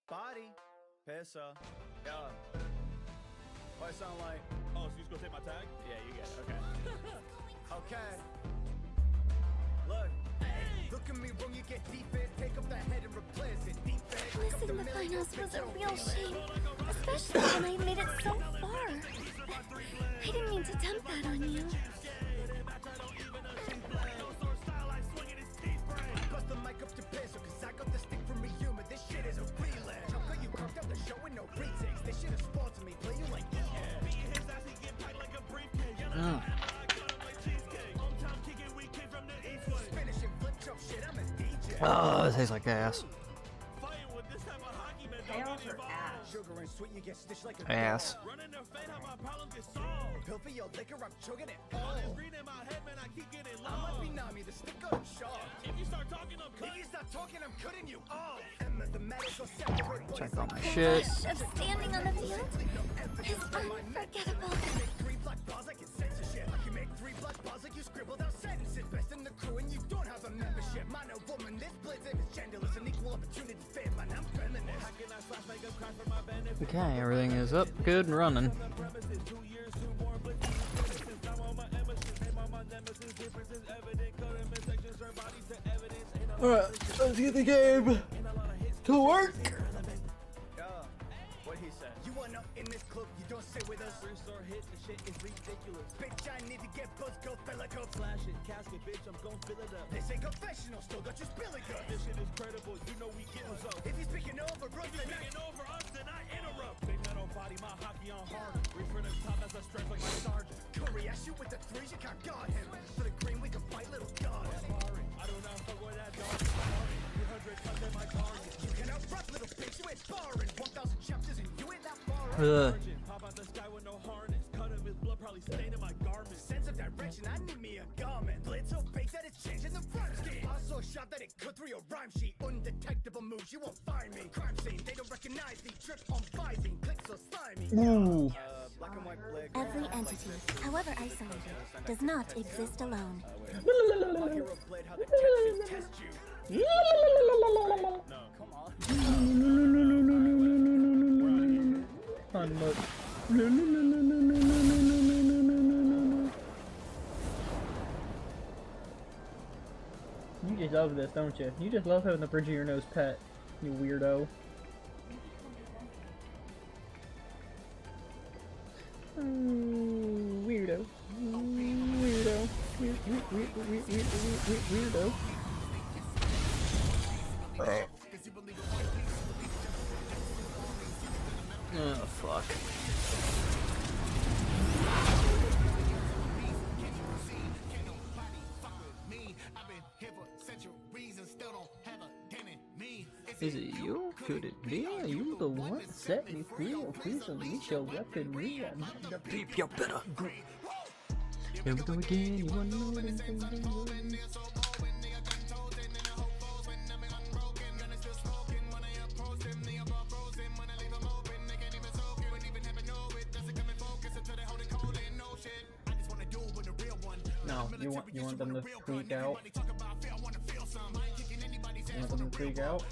Body. Pesa. Yeah. What I sound like? Oh, so you just gonna take my tag? Yeah, you get it. Okay. Okay. Look. Look at me when you get defense. Take up the head and replace it. Defense. Missing the finals was a real shame, especially when I made it so far. I didn't mean to dump that on you. Bust the mic up to Peso, cause I got the stick from me humor. This shit is a relapse. How could you come down the show with no retakes? This shit is spawned to me, play you like Oh. finishing flip chop shit, I'm a DJ. Oh, it tastes like ass. Chaos or ass? Sugar and sweet, you get stitched like a Ass. Running the fade, how my problems get solved. pill for your liquor, I'm chugging it all. Green in my head, man, I keep getting I might low. be Nami, the stick got sharp. If you start talking, I'm If cutting. you stop talking, I'm cutting you off. And mathematics will separate boys Check on like my The shit. rush of standing on the field is unforgettable. make 3 black bars like it's censorship. I can make 3 black bars like you scribbled out sentences. Best in the crew and you don't have a membership. Man or woman, this blitz is genderless. An equal opportunity fan, man, I'm feminist. How can I slash make a crash for my benefit? Okay, everything is up, good, and running. Premises, 2 years, 2 more blitzes. I'm on my emissions, name on my nemesis. Differences evident, cut in sections, turn bodies to evidence. Ain't a lot Alright, let's get the game to work. Yeah, what he said. You want up in this club, you don't sit with us. Free store hit, the shit is ridiculous. Bitch, I need to get buzzed, go fella go. Flash it, casket, bitch, I'm gon' fill it up. This ain't confessional, still got your spilling This guns. shit is credible, you know we getting so. If he's speaking over us, then I Speaking over us, then I interrupt. Big metal body, my hockey on harder. Reach for the top, that's a strength like my sergeant. Curry, I shoot with the threes, you can't guard him. For the green, we can fight little gods. Sparring, I do not fuck with that dog. 300 cuts in my target. You cannot rap, little bitch, you ain't barring. 1,000 chapters and you ain't that far. Virgin, pop out the sky with no harness. Cut him, his blood probably staining my garment. Sense of direction, I need me a garment. Blitz so fake that it's changing the rhyme scheme. I saw a shot that it cut through your rhyme sheet. Undetectable moves, you won't find me. Crime scene, they don't recognize the trip on Visine. Click so slimy. Ooh. Black and white flag. Every entity, however isolated, does not exist alone. My hero blade, how the Texans test you. Come on. You just love this, don't you? You just love having the bridge of your nose pet, you weirdo. Weirdo. Weirdo. Weirdo. Oh, fuck. Is it you? Could it be? Are you the one? Set me free, or please unleash your weaponry. I'm the beep, you better. Here we go again. You wanna know what I'm thinking? No, you want them to freak out. You want them to freak out?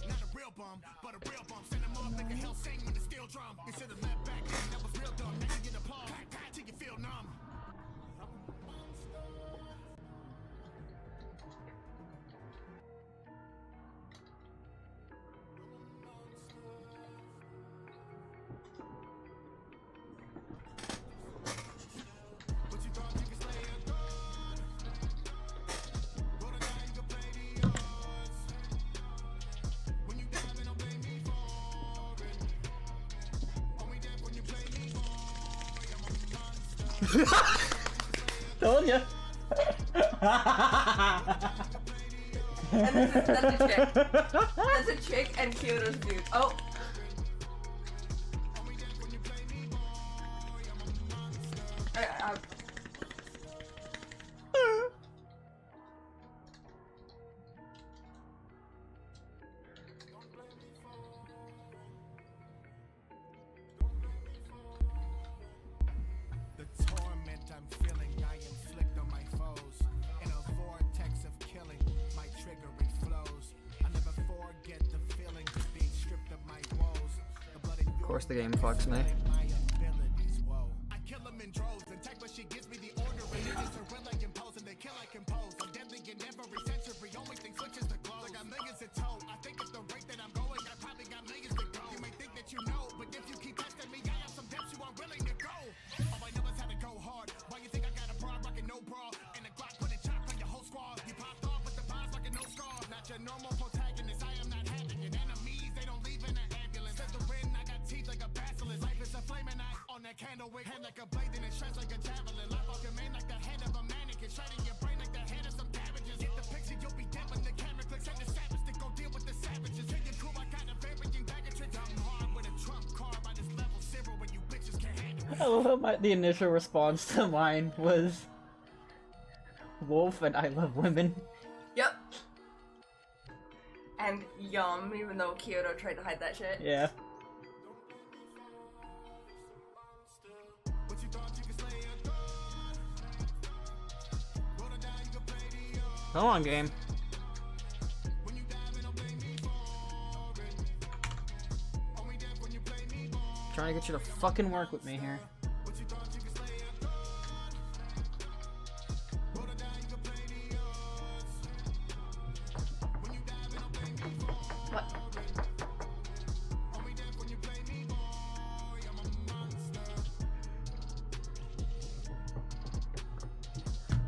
Told ya. And that's a chick. That's a chick and Kyoto's dude. Oh. The torment I'm feeling, I inflict on my foes. In a vortex of killing, my trigger it flows. I never forget the feeling, being stripped of my course the game fucks me. I kill them in droves and tech, but she gives me the order. And it is a real like impose and they kill like impose. I'm deadly in every century. Only thing switches the glow. I got millions in tow. I think at the rate that I'm going, I probably got millions to go. You may think that you know, but if you keep testing me, I have some depths you aren't willing to go. All I know is how to go hard. Why you think I got a bra rocking no bra? And the Glock put a chop on your whole squad. You popped off with the vibes like a no scar. Not your normal protagonist. I am not having it. Enemies, they don't leave in an ambulance. Says the wind, I got teeth like a basilisk. Life is a flaming eye on that candle wick. Head like a blade and it shreds like a javelin. Life off your mane like the head of a mannequin. Shredding your brain like the head of some cabbages. Get the picture, you'll be dead when the camera clicks. And the savage to go deal with the savages. Hit your crew, I got a varying bag of tricks. I'm hard with a trump card by this level zero when you bitches can't handle it. I love how the initial response to mine was Wolf and I love women. Yep. And Yum, even though Kyoto tried to hide that shit. Yeah. Come on, game. Trying to get you to fucking work with me here. What?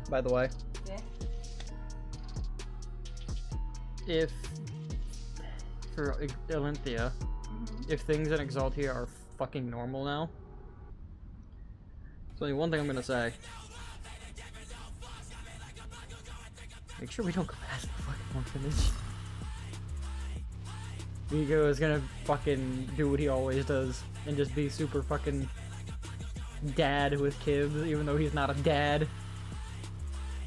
By the way, Yeah. if for Olympia, if things in Exaltia are fucking normal now, there's only one thing I'm gonna say. Make sure we don't go past the fucking orphanage. Vigo is gonna fucking do what he always does and just be super fucking dad with kids, even though he's not a dad.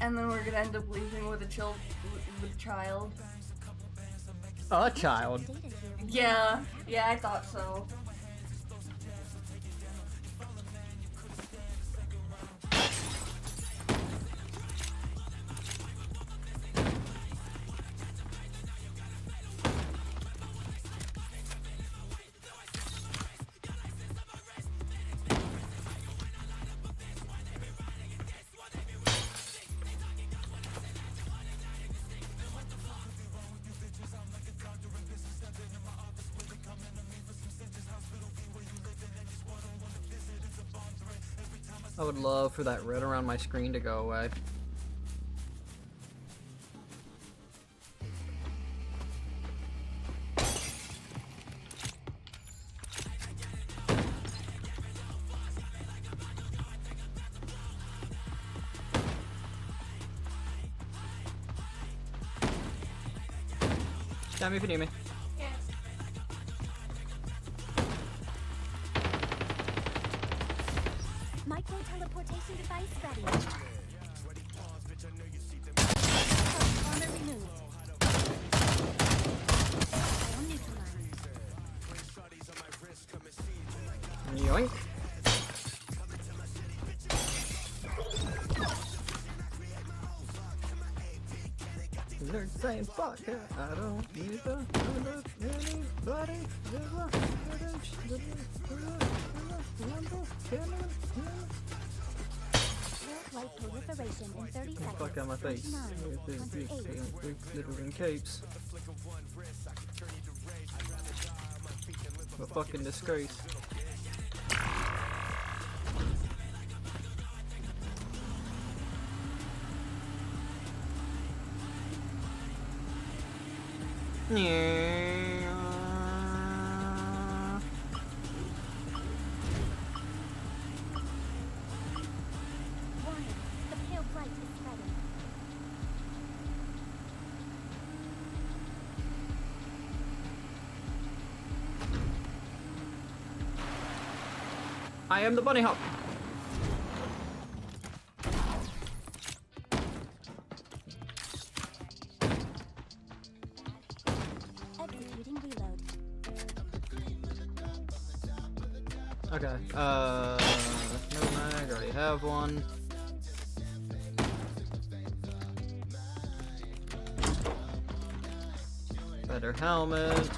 And then we're gonna end up leaving with a child. A child. Yeah, I thought so. I would love for that red around my screen to go away. Stab me if you need me. Micro teleportation device ready. Armor removed. Ion neutralized. Yoink. They're saying fuck it, I don't need to hurt anybody. Light proliferation in 30 seconds. Fuck out my face. 29, 28. Living in capes. A fucking disgrace. Yeah. Warning, the pale blight is spreading. I am the bunny hop. Executing reload. Okay, no mag, already have one. Better helmet.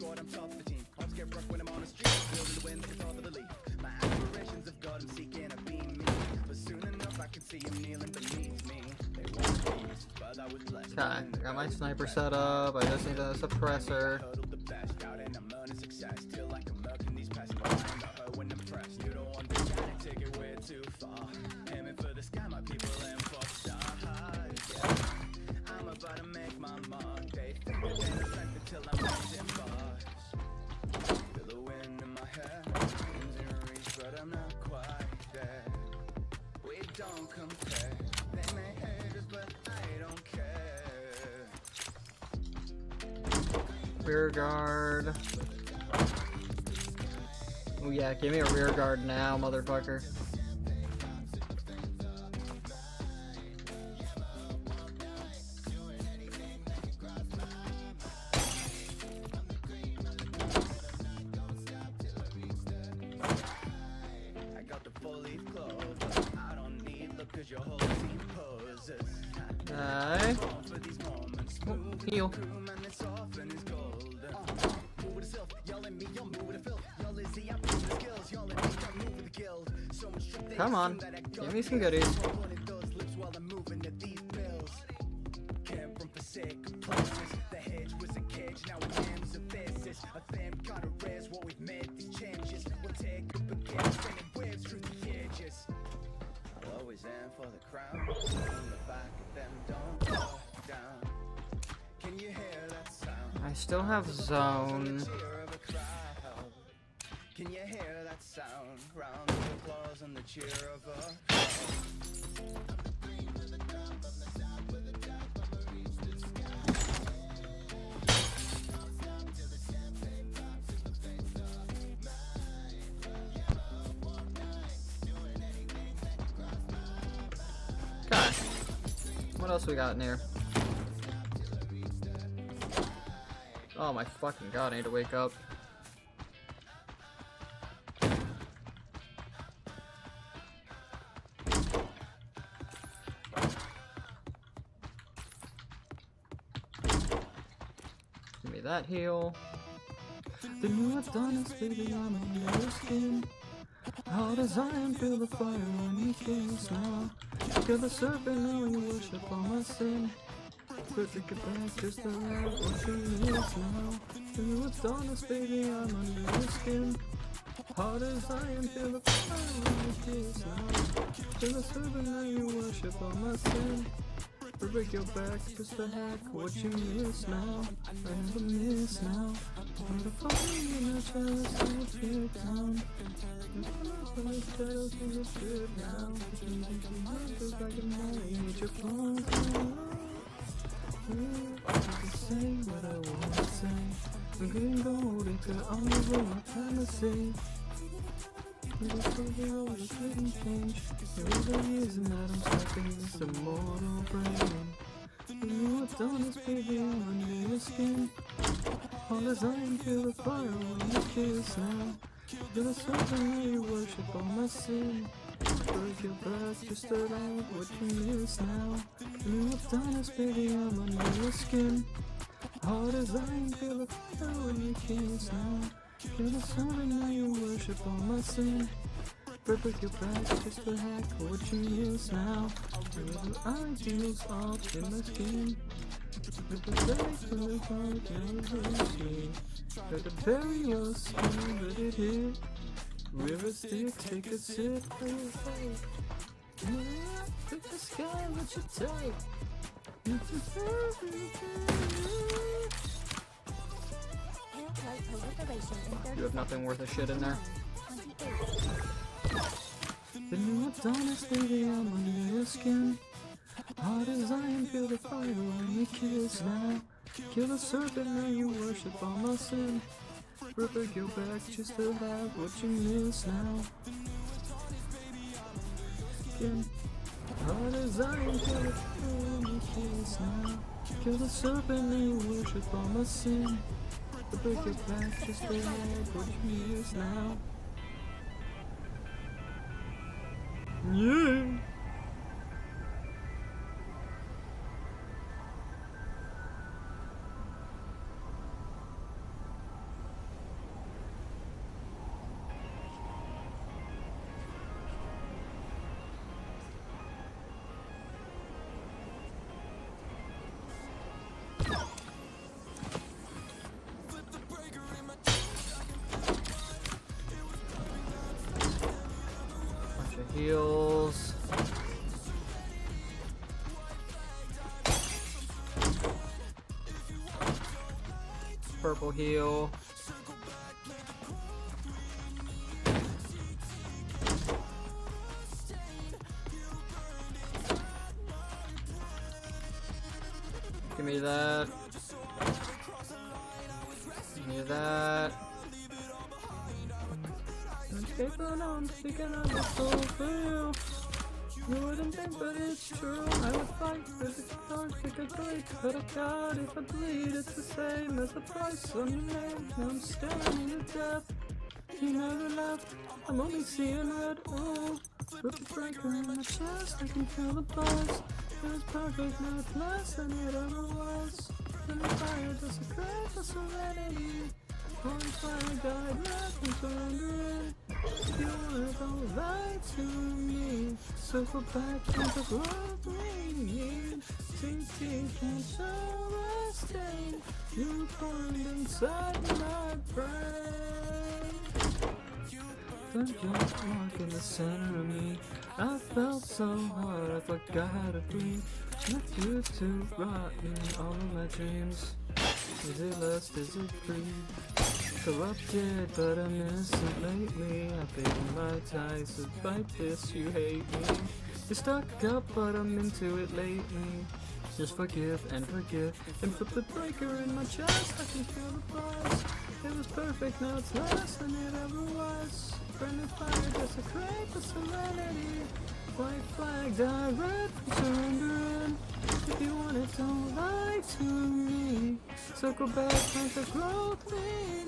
squad, I'm top of the team. Hearts get rough when I'm on the street. Building the wind like a top of the leaf. My aspirations of God, I'm seeking a beam me. But soon enough, I can see him kneeling beneath me. They want peace, but I was blessed. Okay, I got my sniper set up. I just need a suppressor. Hurdle the best out and I'm earning success. Till I can murk in these pests. But I ain't got her when I'm pressed. You don't understand it, take it way too far. Aiming for the sky, my people aim for stars. Yeah. I'm about to make my mark. They think that they're strength until I'm raising bars. Feel the wind in my hair. Dreams in reach, but I'm not quite there. We don't compare. They may hate us, but I don't care. Rear guard. Oh yeah, give me a rear guard now, motherfucker. I got the full leaf clover. I don't need look cause your whole team poses. Alright. Fall for these moments. Oh, Move heal. crew, man, it's often is golden. Move with the self, y'all and me, y'all move with the filth. Y'all is the prove the skills, y'all and me, y'all move with the guild. So much strength they Come on, assume that I give got me some this. goodies. One of those lips while I'm moving to these bills. Came from forsaken places. The hedge was a cage, now it name's a basis. A theme kind of rares what we've made these changes. We'll take up again, spinning waves through the ages. I'll always aim for the crown. On the back of them, don't go down. Can you hear that sound? I still have zone. Cheer of a crowd. Can you hear that sound? Round of applause and the cheer of a crowd. Okay. What else we got in here? Oh my fucking god, I need to wake up. Give me that heal. The new Adonis, baby, I'm under your skin. Hard as I am, feel the fire when you kiss now. Kill the serpent, now you worship all my sin. Quick to get back, just to have what you miss now. The new Adonis, baby, I'm under your skin. Hard as I am, feel the fire when you kiss now. Kill the serpent, now you worship all my sin. Break your back, just to hack what you miss now. I never miss now. I'm the fire in the chalice and the tear down. I'm the shadows in the strip now. Feels like a major falls down. I can say what I wanna say. I'm getting gold, it could only be my time to say. Little something always didn't change. There is a reason that I'm stuck in this immortal brain. You know I've done this, baby, I'm under your skin. All as I am, feel the fire when you kiss now. You're the serpent, now you worship all my sin. Break your back, just to have what you miss now. You know I've done this, baby, I'm under your skin. Hard as I am, feel the fire when you kiss now. You're the serpent, now you worship all my sin. Break your back, just to hack what you miss now. Your little ideals all in my skin. With the very from the heart, never see. Let the very your skin, let it hit. River stick, take a sip, play your fight. Pick the sky, what you take. It's a You have nothing worth a shit in there. The new Adonis, baby, I'm under your skin. Hard as I am, feel the fire when you kiss now. Kill the serpent, now you worship all my sin. Break your back just to have what you miss now. Skin. Hard as I am, feel the fire when you kiss now. Kill the serpent, now you worship all my sin. Break your back just to have what you miss now. Yeah. purple heal. Give me that. Give me that. I'm speaking of the soul for you. You wouldn't think, but it's true. I would fight for the stars, pick a blade, but I got if I bleed. It's the same as the price on your name. I'm staring to death. You never left. I'm only seeing red. Oh, with the breaker in my chest, I can feel the buzz. It was perfect, now it's less than it ever was. And the fire desecrates the serenity. One fire died, left and surrendering. You wanna go lie to me. Circle back into what we need. CT can't show a stain. You burned inside my brain. Then just walk in the center of me. I felt so hard, I forgot how to breathe. Left you to rot in all of my dreams. Is it lust, is it greed? Corrupted, but I'm innocent lately. I paid my ties to fight this, you hate me. You're stuck up, but I'm into it lately. Just forgive and forget, and put the breaker in my chest. I can feel the buzz. It was perfect, now it's less than it ever was. Friendly fire desecrate the serenity. White flag direct from surrendering. If you want it, don't lie to me. Circle back, find the growth we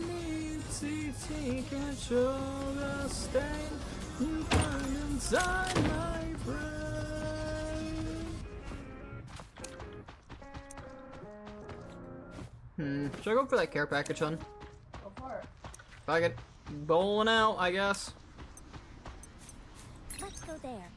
need. CT can't show the stain. You burn inside my brain. Should I go for that care package, hun? Go for it. If I get bowling out, I guess. Let's go there.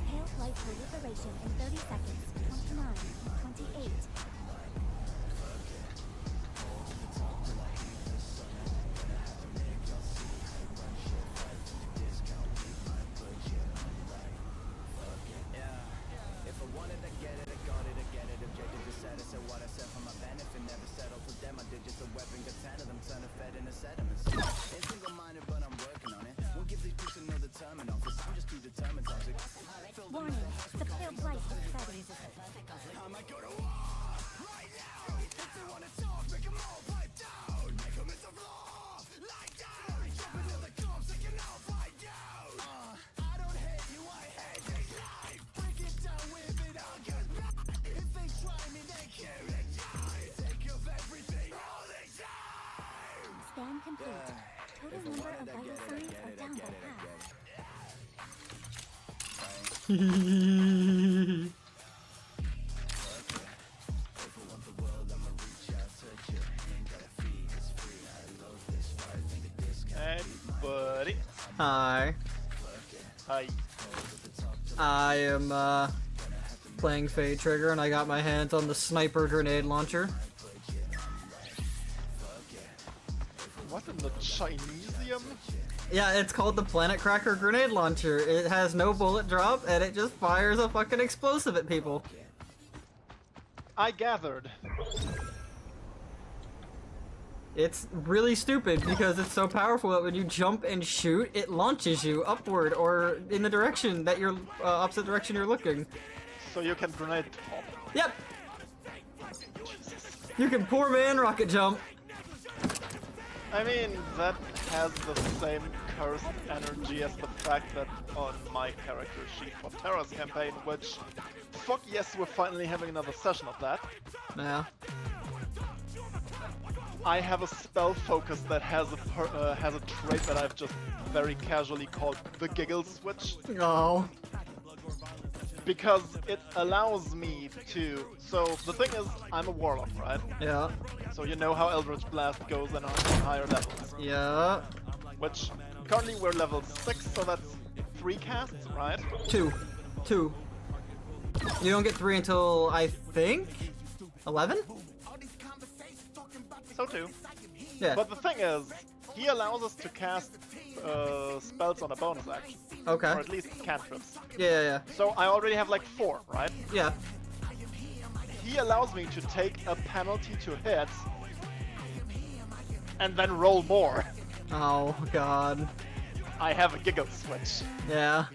Pale flight proliferation in 30 seconds. 29, 28. Warning, the pale flight is setting. Scan complete. Total number of vital signs are down by half. Hey, buddy. Hi. Hi. I am playing Fade Trigger and I got my hands on the sniper grenade launcher. What in the Chinesium? Yeah, it's called the Planet Cracker grenade launcher. It has no bullet drop and it just fires a fucking explosive at people. I gathered. It's really stupid because it's so powerful that when you jump and shoot, it launches you upward or in the direction that you're opposite direction you're looking. So you can grenade top. Yep. You can poor man rocket jump. I mean, that has the same cursed energy as the fact that on my character sheet for Terra's campaign, which, fuck yes, we're finally having another session of that. Yeah. I have a spell focus that has a trait that I've just very casually called the Giggle Switch. Oh. Because it allows me to... So, the thing is, I'm a Warlock, right? Yeah. So you know how Eldritch Blast goes on higher levels. Yeah. Which, currently we're level 6, so that's 3 casts, right? Two. You don't get 3 until, I think? 11? So too. Yeah. But the thing is, he allows us to cast spells on a bonus action. Okay. Or at least cantrips. Yeah. So I already have like 4, right? Yeah. He allows me to take a penalty to hit and then roll more. Oh god. I have a giggle switch. Yeah.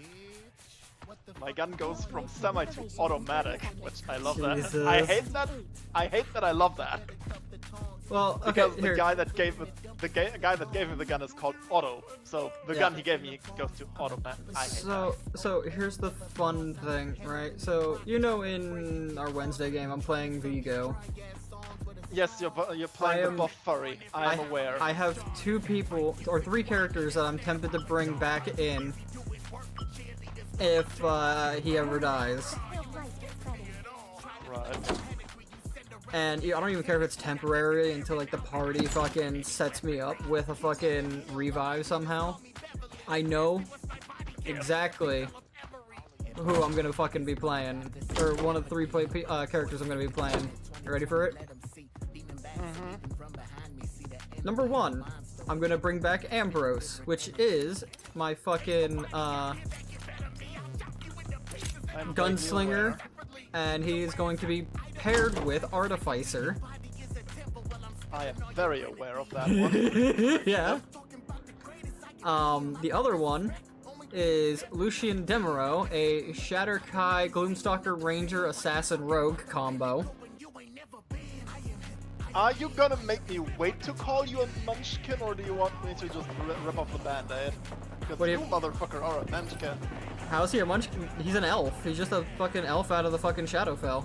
My gun goes from semi to automatic, which I love Jesus. that. I hate that. I hate that I love that. Well, okay, Because the here. guy that gave it, guy that gave me the gun is called Auto. So the Yeah. gun he gave me goes to automatic. I hate So here's the fun thing, right? So you know, in our Wednesday game, I'm playing Vigo. that. Yes, you're playing I the am- buff furry. I'm aware. I have 2 people or 3 characters that I'm tempted to bring back in if he ever dies. Right. And I don't even care if it's temporary until like the party fucking sets me up with a fucking revive somehow. I know exactly who I'm gonna fucking be playing, or one of the 3 characters I'm gonna be playing. You ready for it? Number 1, I'm gonna bring back Ambrose, which is my fucking I'm vaguely gunslinger, aware. and he's going to be paired with Artificer. I am very aware of that one. Yeah. The other one is Lucian Demero, a Shatterkai Gloomstalker Ranger Assassin Rogue combo. Are you gonna make me wait to call you a munchkin, or do you want me to just rip off the band-aid? Because What do you you- motherfucker are a munchkin. How's he a munchkin? He's an elf. He's just a fucking elf out of the fucking Shadowfell.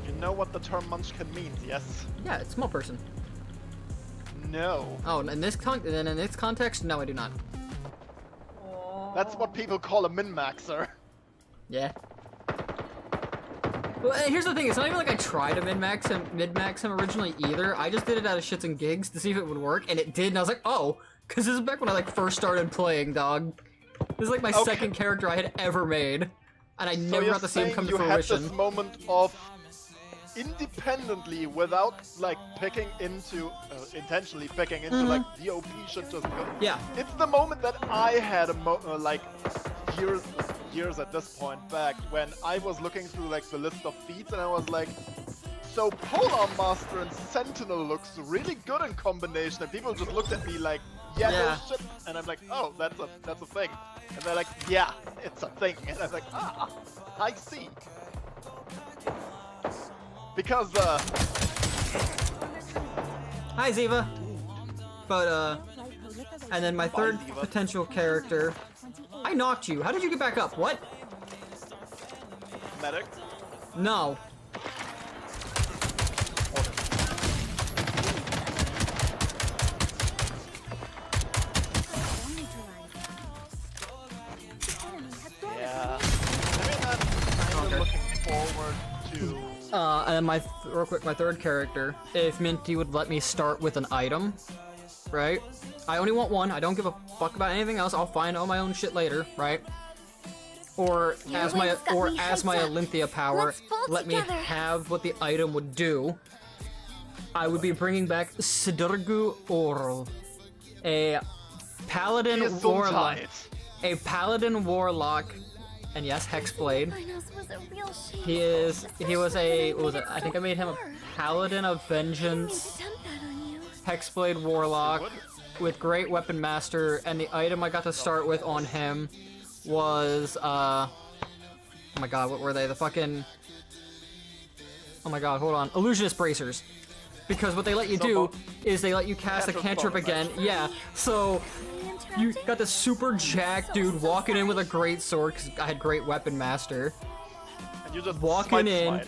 You know what the term munchkin means, yes? Yeah, it's small person. No. Oh, in this context, no, I do not. That's what people call a min-maxer. Yeah. Well, here's the thing, it's not even like I tried to mid-max him originally either. I just did it out of shits and gigs to see if it would work, and it did, and I was like, oh, because this is back when I like first started playing, dog. This is like my Okay. second character I had ever made, and I So never you're got to see him saying come to you had fruition. this moment of independently, without like picking into, intentionally picking into like the OP should just go. Yeah. It's the moment that I had like years at this point back when I was looking through like the list of feats and I was like, so Polar Master and Sentinel looks really good in combination, and people just looked at me like, yeah, no Yeah. shit, and I'm like, oh, that's a thing, and they're like, yeah, it's a thing, and I'm like, ah, I see. Because Hi, Ziva. But, and then my third Ziva. potential character. I knocked you. How did you get back up? What? medic. No. Yeah. I mean, I'm kind of looking forward to. And then real quick, my third character, if Minty would let me start with an item, right? I only want one, I don't give a fuck about anything else, I'll find all my own shit later, right? Or Your as my wings got me hyped up. Alynthia power, Let's pull let me together. have what the item would do. I would be bringing back Sidurgu Orl, a paladin warlock, Gesundheit. a paladin warlock, and yes, Hexblade. Minos was a real shame. He was a, what was it? I think I made him a paladin of I didn't mean vengeance, to dump that on you. Hexblade warlock What? with great weapon master, and the item I got to start with on him was oh my god, what were they? The fucking, oh my god, hold on, illusionist bracers. Because what they let you do is they let you cast a cantrip again. Yeah, so you got this super jacked dude walking in with a great sword because I had great weapon master. And you just Walking smite, in. smite.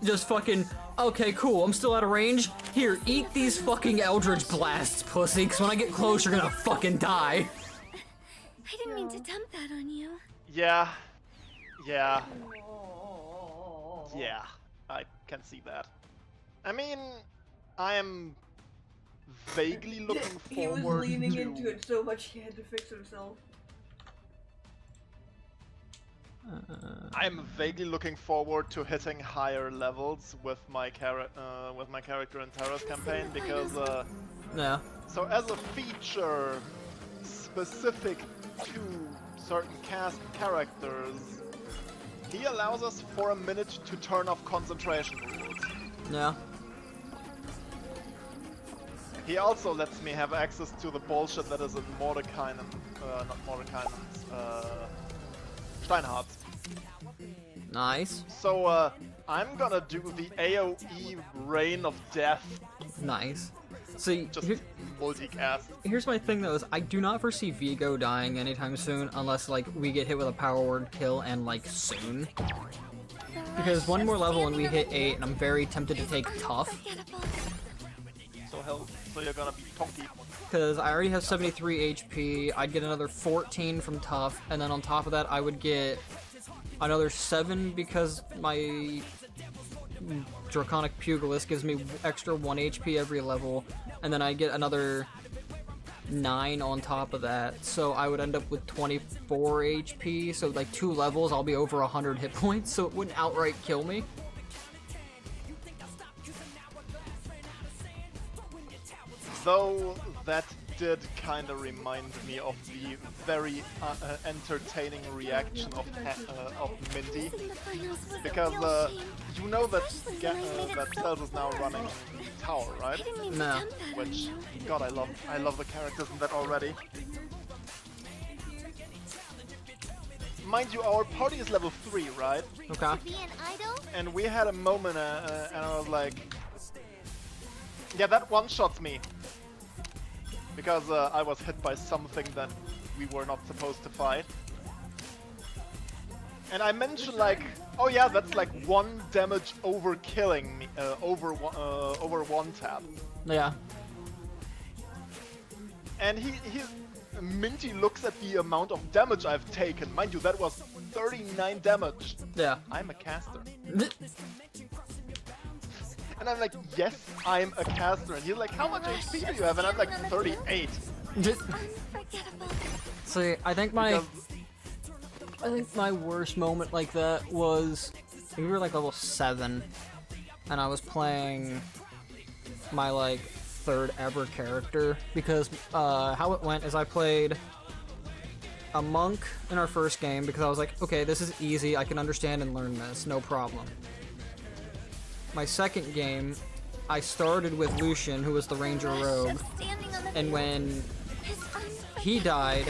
Just fucking, okay, cool, I'm still out of range. Here, eat these fucking Eldritch Blasts, pussy, because when I get close, you're gonna fucking die. I didn't mean to dump that on you. Yeah. Yeah. Yeah. I can see that. I mean, I am vaguely looking He was forward leaning to. into it so much he had to fix himself. I'm vaguely looking forward to hitting higher levels with my character in Terra's campaign because Yeah. so as a feature specific to certain cast characters, he allows us for a minute to turn off concentration rules. Yeah. He also lets me have access to the bullshit that is in Mordekainen, not Mordekainen's, Steinhardt. Nice. So I'm gonna do the AoE Rain of Death, Nice. See, just multicast. here's my thing though, is I do not foresee Vigo dying anytime soon unless like we get hit with a power word kill and like soon. Because one more level and we hit 8 and I'm very tempted to take tough. So you're gonna be Tonky. Because I already have 73 HP, I'd get another 14 from tough, and then on top of that I would get another 7 because my Draconic Pugilist gives me extra 1 HP every level, and then I get another 9 on top of that, so I would end up with 24 HP, so like 2 levels I'll be over 100 hit points, so it wouldn't outright kill me. Though that did kind of remind me of the very entertaining reaction of Minty, because you know that that Cells is now running Tower, right? No. Which, God, I love the characters in that already. Mind you, our party is level 3, right? Okay. Be an idol? And we had a moment, and I was like, yeah, that one-shots me. Because I was hit by something that we were not supposed to fight. And I mentioned like, oh yeah, that's like 1 damage over killing me, over one tap. Yeah. And Minty looks at the amount of damage I've taken. Mind you, that was 39 damage. Yeah. I'm a caster. And I'm like, yes, I'm a caster. And he's like, how much HP do you have? And I'm like, 38. Unforgettable. See, I think my worst moment like that was we were like level 7 and I was playing my like 3rd ever character because how it went is I played a monk in our first game because I was like, okay, this is easy, I can understand and learn this, no problem. My second game, I started with Lucian, who was the Ranger Rogue, and when he died,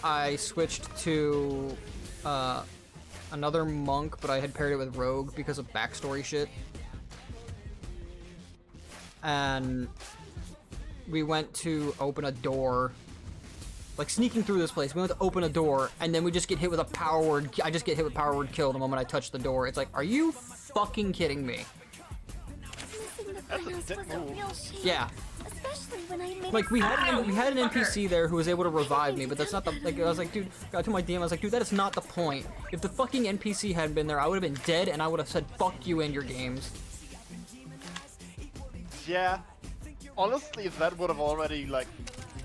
I switched to another monk, but I had paired it with Rogue because of backstory shit. And we went to open a door, like sneaking through this place. We went to open a door, and then we just get hit with a power word. I just get hit with power word kill the moment I touch the door. It's like, are you fucking kidding me? That's a dick move. Yeah. Especially when I made Like we had an NPC there who was able to revive me, but that's not the like. I was like, dude, I told my DM, I was like, dude, that is not the point. If the fucking NPC hadn't been there, I would have been dead, and I would have said, fuck you and your games. Yeah. Honestly, that would have already, like,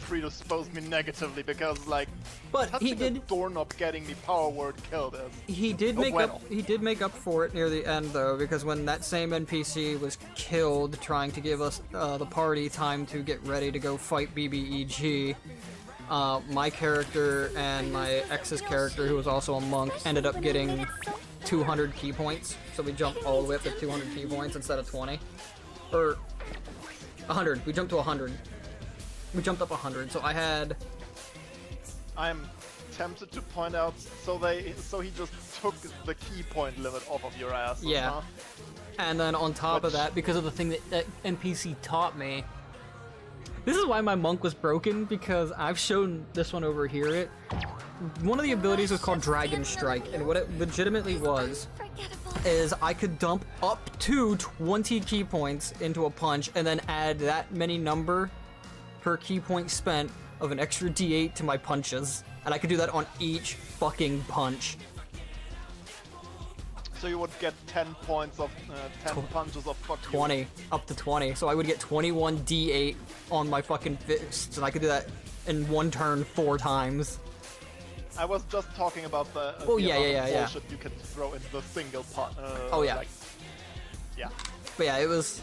predisposed me negatively, because, like, But he touching a did. doorknob getting me power word killed is... He did Oh, make bueno. up. He did make up for it near the end, though, because when that same NPC was killed, trying to give us the party time to get ready to go fight BBEG, my character and my ex's character, who was also a monk, ended up getting 200 key points. So we jumped all the way up to 200 key points instead of 20, or 100. We jumped to 100. We jumped up 100. So I had. I'm tempted to point out, so he just took the key point limit off of your ass. Yeah. Huh? And then on top of that, because of the thing that NPC taught me, this is why my monk was broken, because I've shown this one over here. One of the abilities was called Dragon Strike, and what it legitimately was is I could dump up to 20 key points into a punch and then add that many number per key point spent of an extra D8 to my punches. And I could do that on each fucking punch. So you would get 10 points of 10 punches of fuck you. 20, up to 20. So I would get 21 D8 on my fucking fists, and I could do that in one turn 4 times. I was just talking about the, Oh, the yeah, amount yeah, of yeah, bullshit you can throw in the single part. Oh, yeah. Like, yeah. But yeah, it was.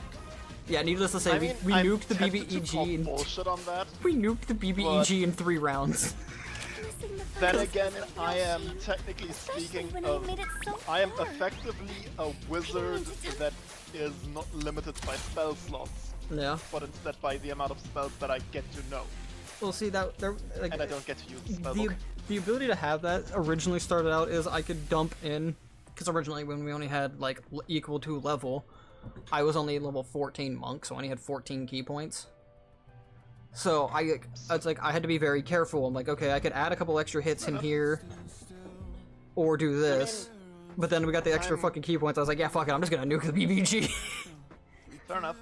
Yeah, needless to say, I mean, we I'm nuked the tempted to call BBEG in bullshit on that. we nuked the BBEG in 3 rounds. Missing the Then first again, was a I real am shame. technically Especially speaking when of. I made it so I am far. effectively a wizard that is not limited by spell slots, Yeah. but instead by the amount of spells that I get to know, Well, see that there like and I don't get to use the spell the book. the ability to have that originally started out is I could dump in, because originally when we only had like equal to level, I was only level 14 monk, so I only had 14 key points. So it's like I had to be very careful. I'm like, okay, I could add a couple extra hits in here, or do this. But then we got the extra I'm- fucking key points. I was like, yeah, fuck it, I'm just gonna nuke the BBG. Fair enough.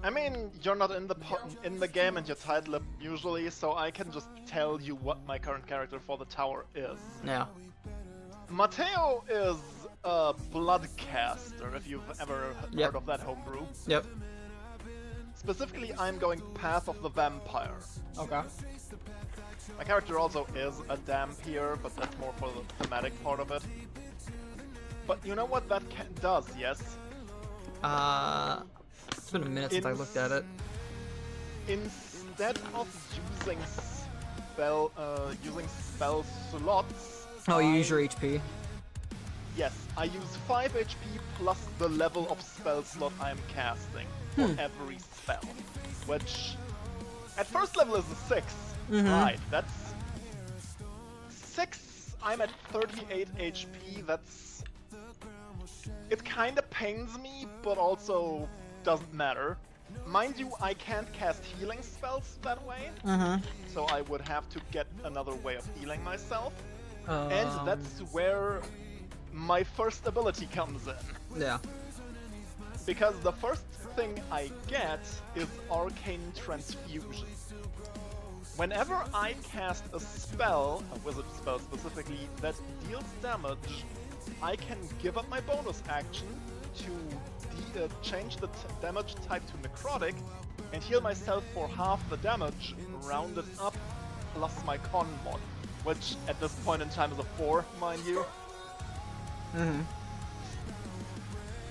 I mean, you're not in the game and you're tied-lipped usually, so I can just tell you what my current character for the tower is. Yeah. Mateo is a Bloodcaster, if you've ever Yep. heard of that homebrew. Yep. Specifically, I'm going Path of the Vampire. Okay. My character also is a Dampier, but that's more for the thematic part of it. But you know what that does, yes? It's been a minute since I looked at it. Instead of using spell slots, Oh, you use I- your HP. Yes, I use 5 HP plus the level of spell slot I'm casting for every spell. Which, at first level is a 6. Right, that's... 6, I'm at 38 HP, that's... It kinda pains me, but also doesn't matter. Mind you, I can't cast healing spells that way, so I would have to get another way of healing myself. And that's where my first ability comes in. Yeah. Because the first thing I get is Arcane Transfusion. Whenever I cast a spell, a wizard spell specifically, that deals damage, I can give up my bonus action to change the damage type to necrotic and heal myself for half the damage, rounded up, plus my con mod, which at this point in time is a 4, mind you.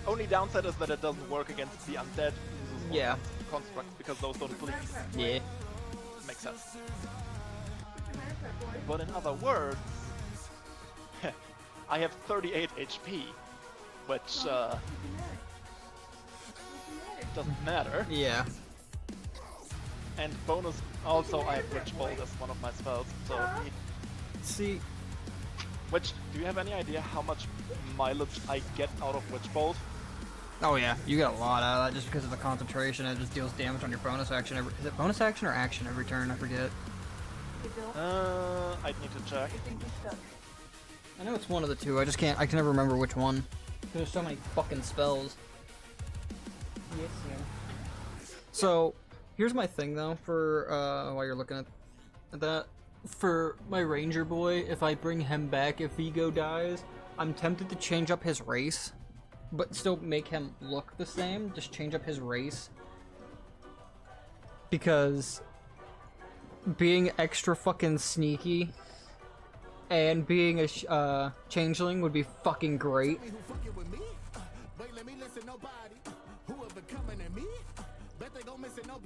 Only downside is that it doesn't work against the undead users or Yeah. constructs because those don't bleed. Yeah. Makes sense. But in other words, I have 38 HP, which doesn't matter. Yeah. And bonus, also I have Witch Bolt as one of my spells, so See, which, do you have any idea how much mileage I get out of Witch Bolt? oh yeah, you get a lot out of that just because of the concentration. It just deals damage on your bonus action. Is it bonus action or action every turn? I forget. I'd need to check. I know it's one of the two. I can never remember which one. There's so many fucking spells. Yes, yeah. So, here's my thing though. For while you're looking at that, for my ranger boy, if I bring him back, if Vigo dies, I'm tempted to change up his race, but still make him look the same. Just change up his race, because being extra fucking sneaky and being a changeling would be fucking great.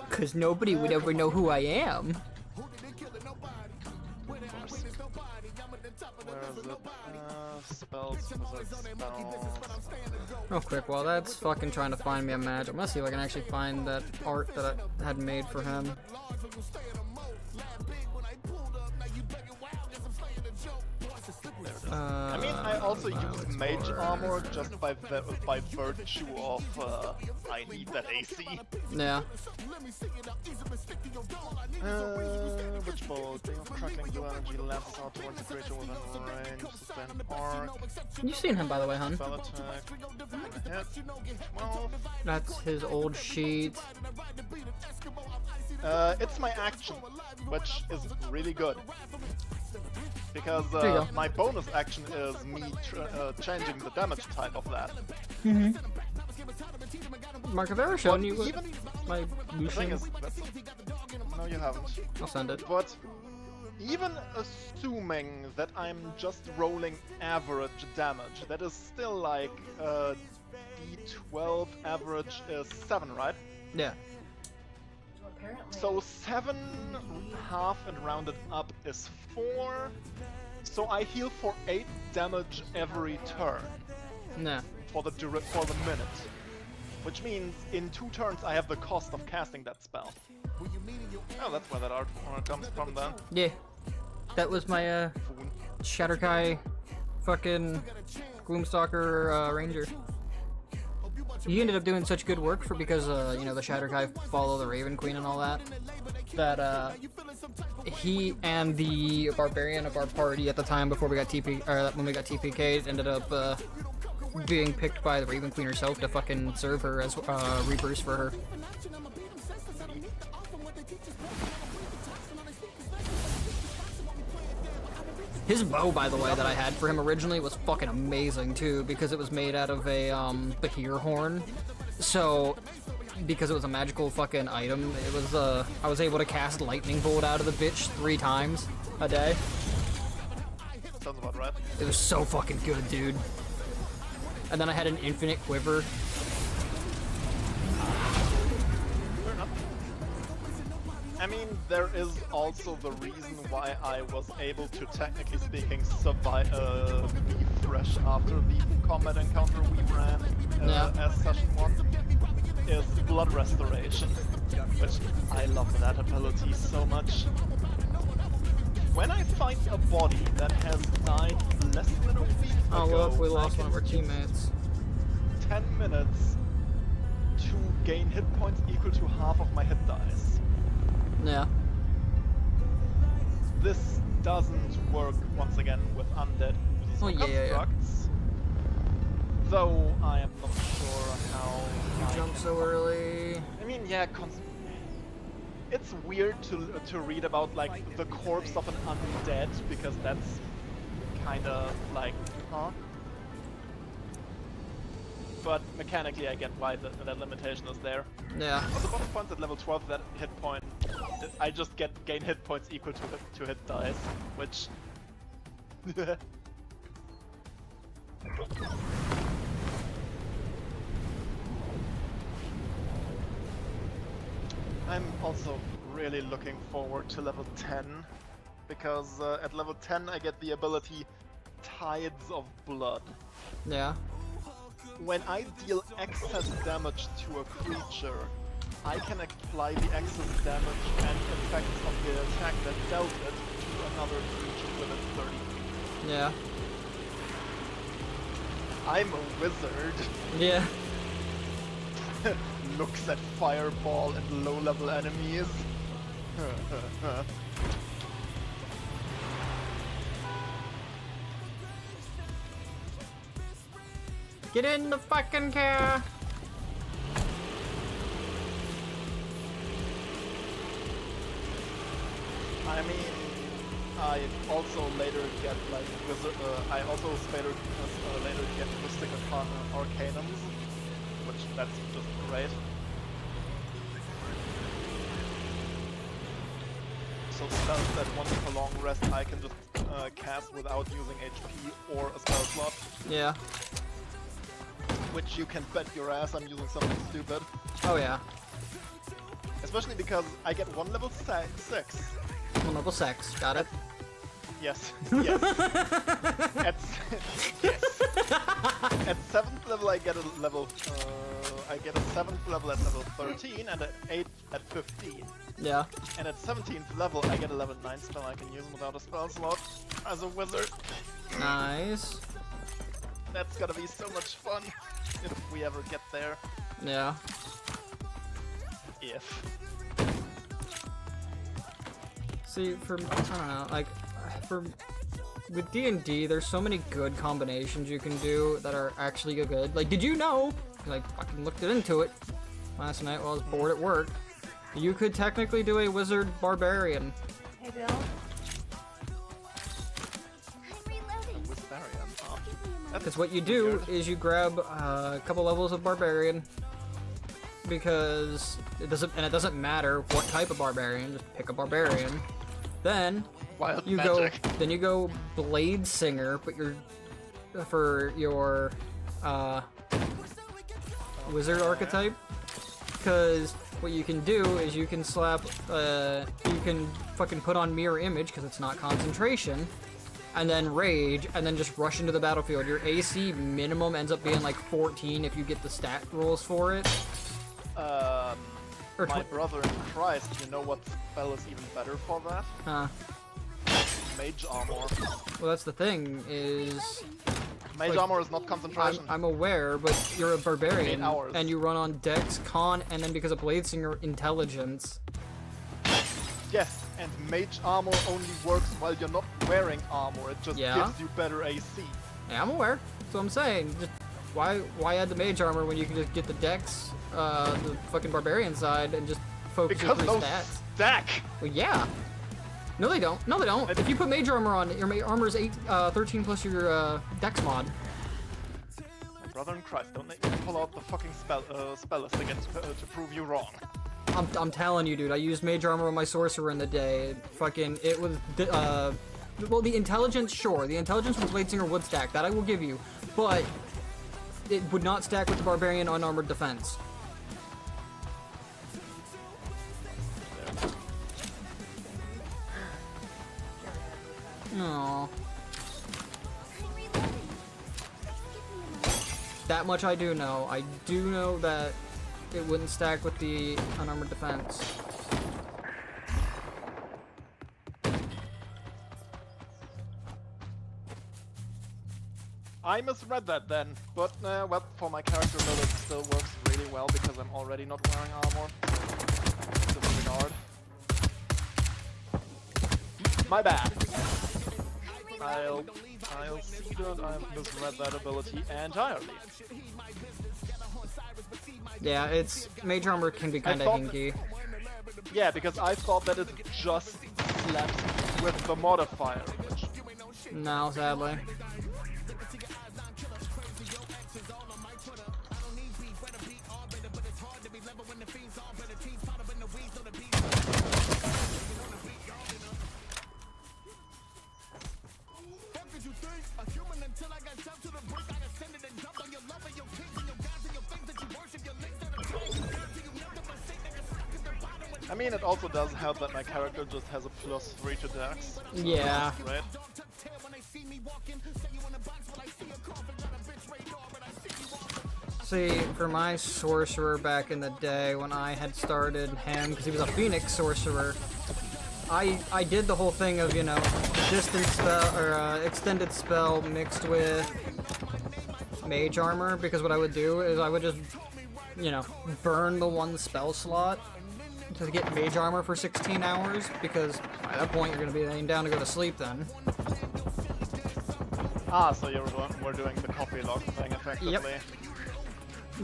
Cause nobody would ever know who I am. Where is it? Spells, wizard spells. Real quick, while that's fucking trying to find me a match, I'm gonna see if I can actually find that art that I had made for him. I mean, I also use mage armor just by virtue of I need that AC. Yeah. Witch Bolt, being of crackling blue energy lasts out towards the creature within range, suspend arc, You've seen him, by the way, hun. spell attack, hit, 12. That's his old sheet. It's my action, which is really good. Because There you go. my bonus action is me changing the damage type of that. Mark, have I ever shown But you what even my the thing Lucian? is, no, you haven't. I'll send it. But even assuming that I'm just rolling average damage, that is still like D12 average is 7, right? Yeah. Apparently. So 7 half and rounded up is 4. So I heal for 8 damage every turn Nah. for the minute. Which means in 2 turns I have the cost of casting that spell. Oh, that's where that art comes from then. Yeah. That was my Foon. Shatterkai fucking Gloomstalker Ranger. He ended up doing such good work for because you know, the Shatterkai follow the Raven Queen and all that. That he and the Barbarian of our party at the time before we got when we got TPK'd ended up being picked by the Raven Queen herself to fucking serve her as Reapers for her. His bow, by the way, that I had for him originally was fucking amazing too, because it was made out of a Bahir horn. So, because it was a magical fucking item, it was I was able to cast lightning bolt out of the bitch 3 times a day. Sounds about right. It was so fucking good, dude. And then I had an infinite quiver. Fair enough. I mean, there is also the reason why I was able to, technically speaking, survive be fresh after the combat encounter we ran as Session 1, is Blood Restoration, which I love that ability so much. When I find a body that has died less than a week Oh ago, look, we I lost can one of our use teammates. 10 minutes to gain hit points equal to half of my hit dice. Yeah. This doesn't work, once again, with undead Oh, yeah. constructs. Though I am not sure how I Jump can- so early. I mean, yeah, it's weird to read about, like, the corpse of an undead, because that's kinda like, huh? But mechanically I get why that limitation is there. Yeah. On the bottom points at level 12, that hit point, I just gain hit points equal to hit dice, which... I'm also really looking forward to level 10, because at level 10 I get the ability Tides of Blood. Yeah. When I deal excess damage to a creature, I can apply the excess damage and effects of the attack that dealt it to another creature within 30 feet. Yeah. I'm a wizard. Yeah. Looks at fireball and low-level enemies. Get in the fucking car. I mean, I also later get like I also later get Mystic Arcanums, which that's just great. So spells that once per long rest I can just cast without using HP or a spell slot, Yeah. which you can bet your ass I'm using something stupid. Oh yeah. Especially because I get 1 level 6. One level 6. Got it. Yes. Yes. Yes. At 7th level I get a level I get a 7th level at level 13 and an 8th at 15. Yeah. And at 17th level I get a level 9 spell I can use without a spell slot as a wizard. Nice. That's gonna be so much fun if we ever get there. Yeah. If. See, I don't know, like, with D&D, there's so many good combinations you can do that are actually good. Like, did you know, like, fucking looked into it last night while I was bored at work, you could technically do a wizard barbarian. Hey, Bill. I'm reloading. Wizardarian, huh? Because what you do is you grab a couple levels of barbarian, because it doesn't matter what type of barbarian, just pick a barbarian. Then Wild You magic. go, then you go Blade Singer, but you're for your wizard archetype. Because what you can do is you can slap, you can fucking put on Mirror Image because it's not concentration, and then Rage, and then just rush into the battlefield. Your AC minimum ends up being like 14 if you get the stat rolls for it. Or My brother in Christ, you know what spell is even better for that? Huh. Mage Armor. Well, that's the thing is. Mage Like, Armor is not concentration. I'm aware, but you're a barbarian, 8 hours. and you run on Dex, Con, and then because of Blade Singer, Intelligence. Yes, and Mage Armor only works while you're not wearing armor. It just Yeah. gives you better AC. Yeah, I'm aware. That's what I'm saying. Just why add the Mage Armor when you can just get the Dex, the fucking Barbarian side, and just focus your Because three those stats? stack! Well, yeah. No, they don't. No, they don't. If you put Mage Armor on, your Armor is 13 plus your Dex mod. My brother in Christ, don't make me pull out the fucking spell list again to prove you wrong. I'm telling you, dude. I used Mage Armor on my Sorcerer in the day. Fucking, it was, well, the Intelligence, sure. The Intelligence with Blade Singer would stack. That I will give you. But it would not stack with the Barbarian Unarmored Defense. No. That much I do know. I do know that it wouldn't stack with the unarmored defense. I misread that then, but well, for my character build it still works really well because I'm already not wearing armor. Disregard. My bad. I'll see that I've misread that ability entirely. Yeah, it's Mage Armor can be kind of thought- hinky. Yeah, because I thought that it just slaps with the modifier, which No, sadly. I mean, it also does help that my character just has a +3 to Dex. Yeah. Right? See, for my Sorcerer back in the day when I had started him, because he was a Phoenix Sorcerer, I did the whole thing of, you know, distance spell, or extended spell mixed with Mage Armor, because what I would do is I would just, you know, burn the one spell slot to get Mage Armor for 16 hours, because by that point you're going to be laying down to go to sleep then. Ah, so we're doing the copy lock thing effectively.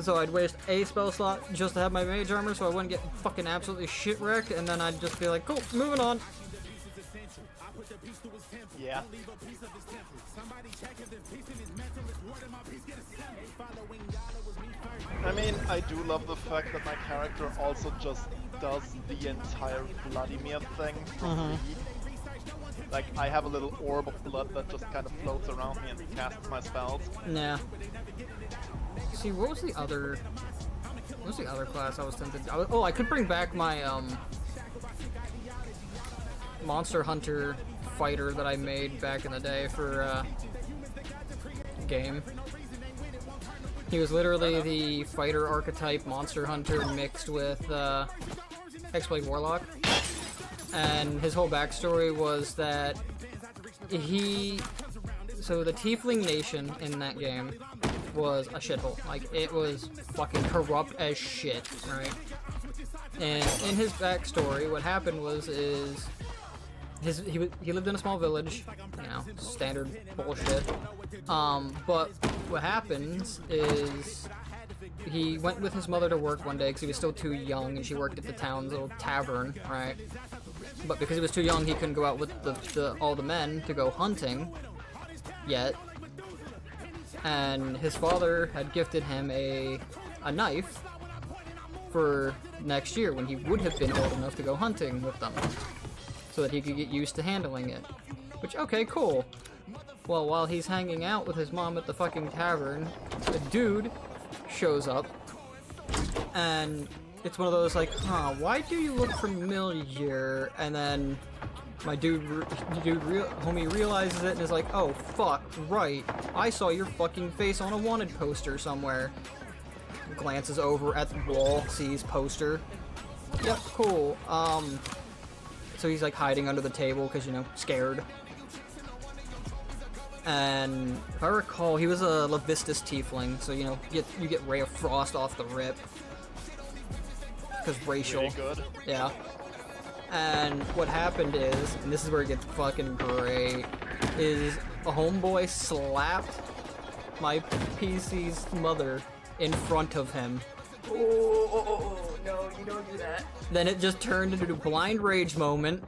So I'd waste a spell slot just to have my Mage Armor so I wouldn't get fucking absolutely shit wrecked, and then I'd just be like, cool, moving on. Yeah. I mean, I do love the fact that my character also just does the entire Vladimir thing for free. Like, I have a little orb of blood that just kind of floats around me and casts my spells. Nah. See, what was the other class I was tempted? Oh, I could bring back my Monster Hunter fighter that I made back in the day for game. He was literally the fighter archetype Monster Hunter mixed with Hexblade Warlock. And his whole backstory was that so the Tiefling Nation in that game was a shithole. Like, it was fucking corrupt as shit, right? And in his backstory, what happened was he lived in a small village, you know, standard bullshit. But what happens is he went with his mother to work one day because he was still too young, and she worked at the town's little tavern, right? But because he was too young, he couldn't go out with all the men to go hunting yet. And his father had gifted him a knife for next year when he would have been old enough to go hunting with them. so that he could get used to handling it. Which, okay, cool. Well, while he's hanging out with his mom at the fucking tavern, a dude shows up, and it's one of those like, huh, why do you look familiar? And then my homie realizes it and is like, oh fuck, right, I saw your fucking face on a wanted poster somewhere. Glances over at the wall, sees poster. Yep, cool. So he's like hiding under the table because, you know, scared. And if I recall, he was a Levistus tiefling, so, you know, you get Ray of Frost off the rip. Because racial. Really good. Yeah. And what happened is, and this is where it gets fucking great, is a homeboy slapped my PC's mother in front of him. Oh, no, you don't do that. Then it just turned into a blind rage moment,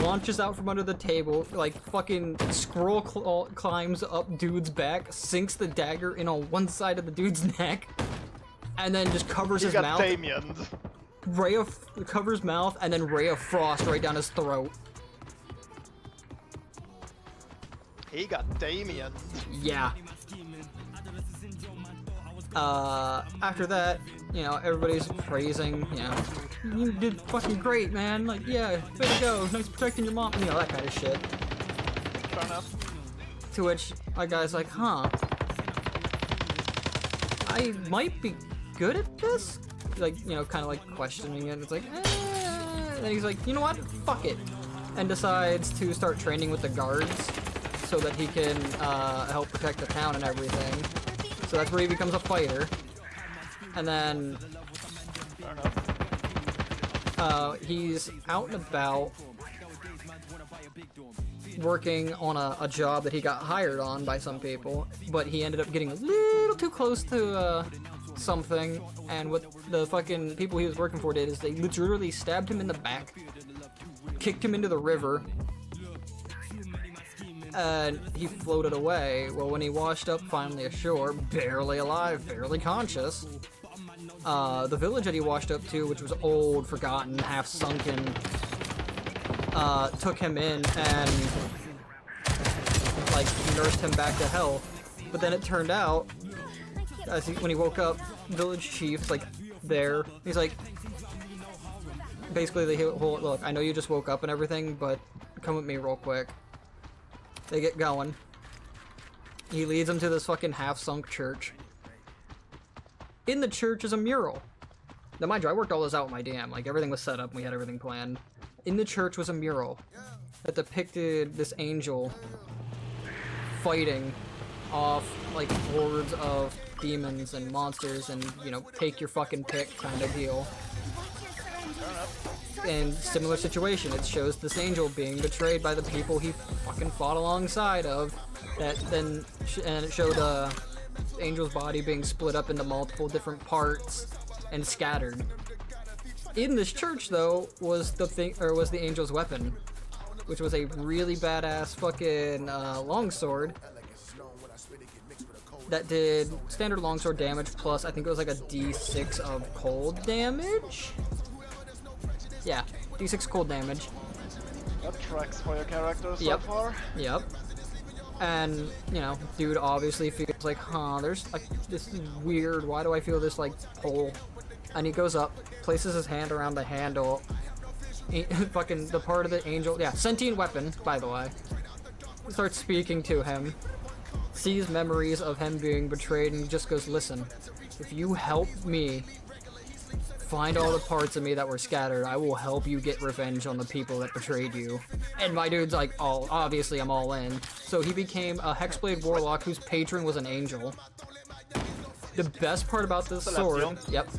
launches out from under the table, like fucking scroll climbs up dude's back, sinks the dagger in on one side of the dude's neck, and then just covers You his got mouth. Damien. Covers mouth, and then Ray of Frost right down his throat. He got Damien. Yeah. After that, you know, everybody's praising, you know, you did fucking great, man. Like, yeah, way to go. Nice protecting your mom. You know, that kind of shit. Fair enough. To which my guy's like, huh, I might be good at this? Like, you know, kind of like questioning it. It's like, And then he's like, you know what? Fuck it. And decides to start training with the guards so that he can help protect the town and everything. So that's where he becomes a fighter. And then Fair enough. he's out and about working on a job that he got hired on by some people, but he ended up getting a little too close to something, and what the fucking people he was working for did is they literally stabbed him in the back, kicked him into the river, and he floated away. Well, when he washed up finally ashore, barely alive, barely conscious, the village that he washed up to, which was old, forgotten, half sunken, took him in and like nursed him back to health. But then it turned out, when he woke up, village chief's like there. He's like, basically the whole, look, I know you just woke up and everything, but come with me real quick. They get going. He leads them to this fucking half-sunk church. In the church is a mural. Now, mind you, I worked all this out with my DM. Like, everything was set up and we had everything planned. In the church was a mural that depicted this angel fighting off, like, hordes of demons and monsters and, you know, take your fucking pick kind of deal. In similar situation, it shows this angel being betrayed by the people he fucking fought alongside of. And it showed angel's body being split up into multiple different parts and scattered. In this church, though, was the angel's weapon, which was a really badass fucking longsword that did standard longsword damage plus I think it was like a D6 of cold damage. Yeah, D6 cold damage. That tracks for your character so Yep. far. Yep. And, you know, dude obviously feels like, huh, there's like, this is weird, why do I feel this like pull? And he goes up, places his hand around the handle, fucking the part of the angel, yeah, sentient weapon, by the way, starts speaking to him, sees memories of him being betrayed, and he just goes, listen, if you help me find all the parts of me that were scattered, I will help you get revenge on the people that betrayed you. And my dude's like, oh, obviously I'm all in. So he became a Hexblade Warlock whose patron was an angel. The best part about this sword, yep.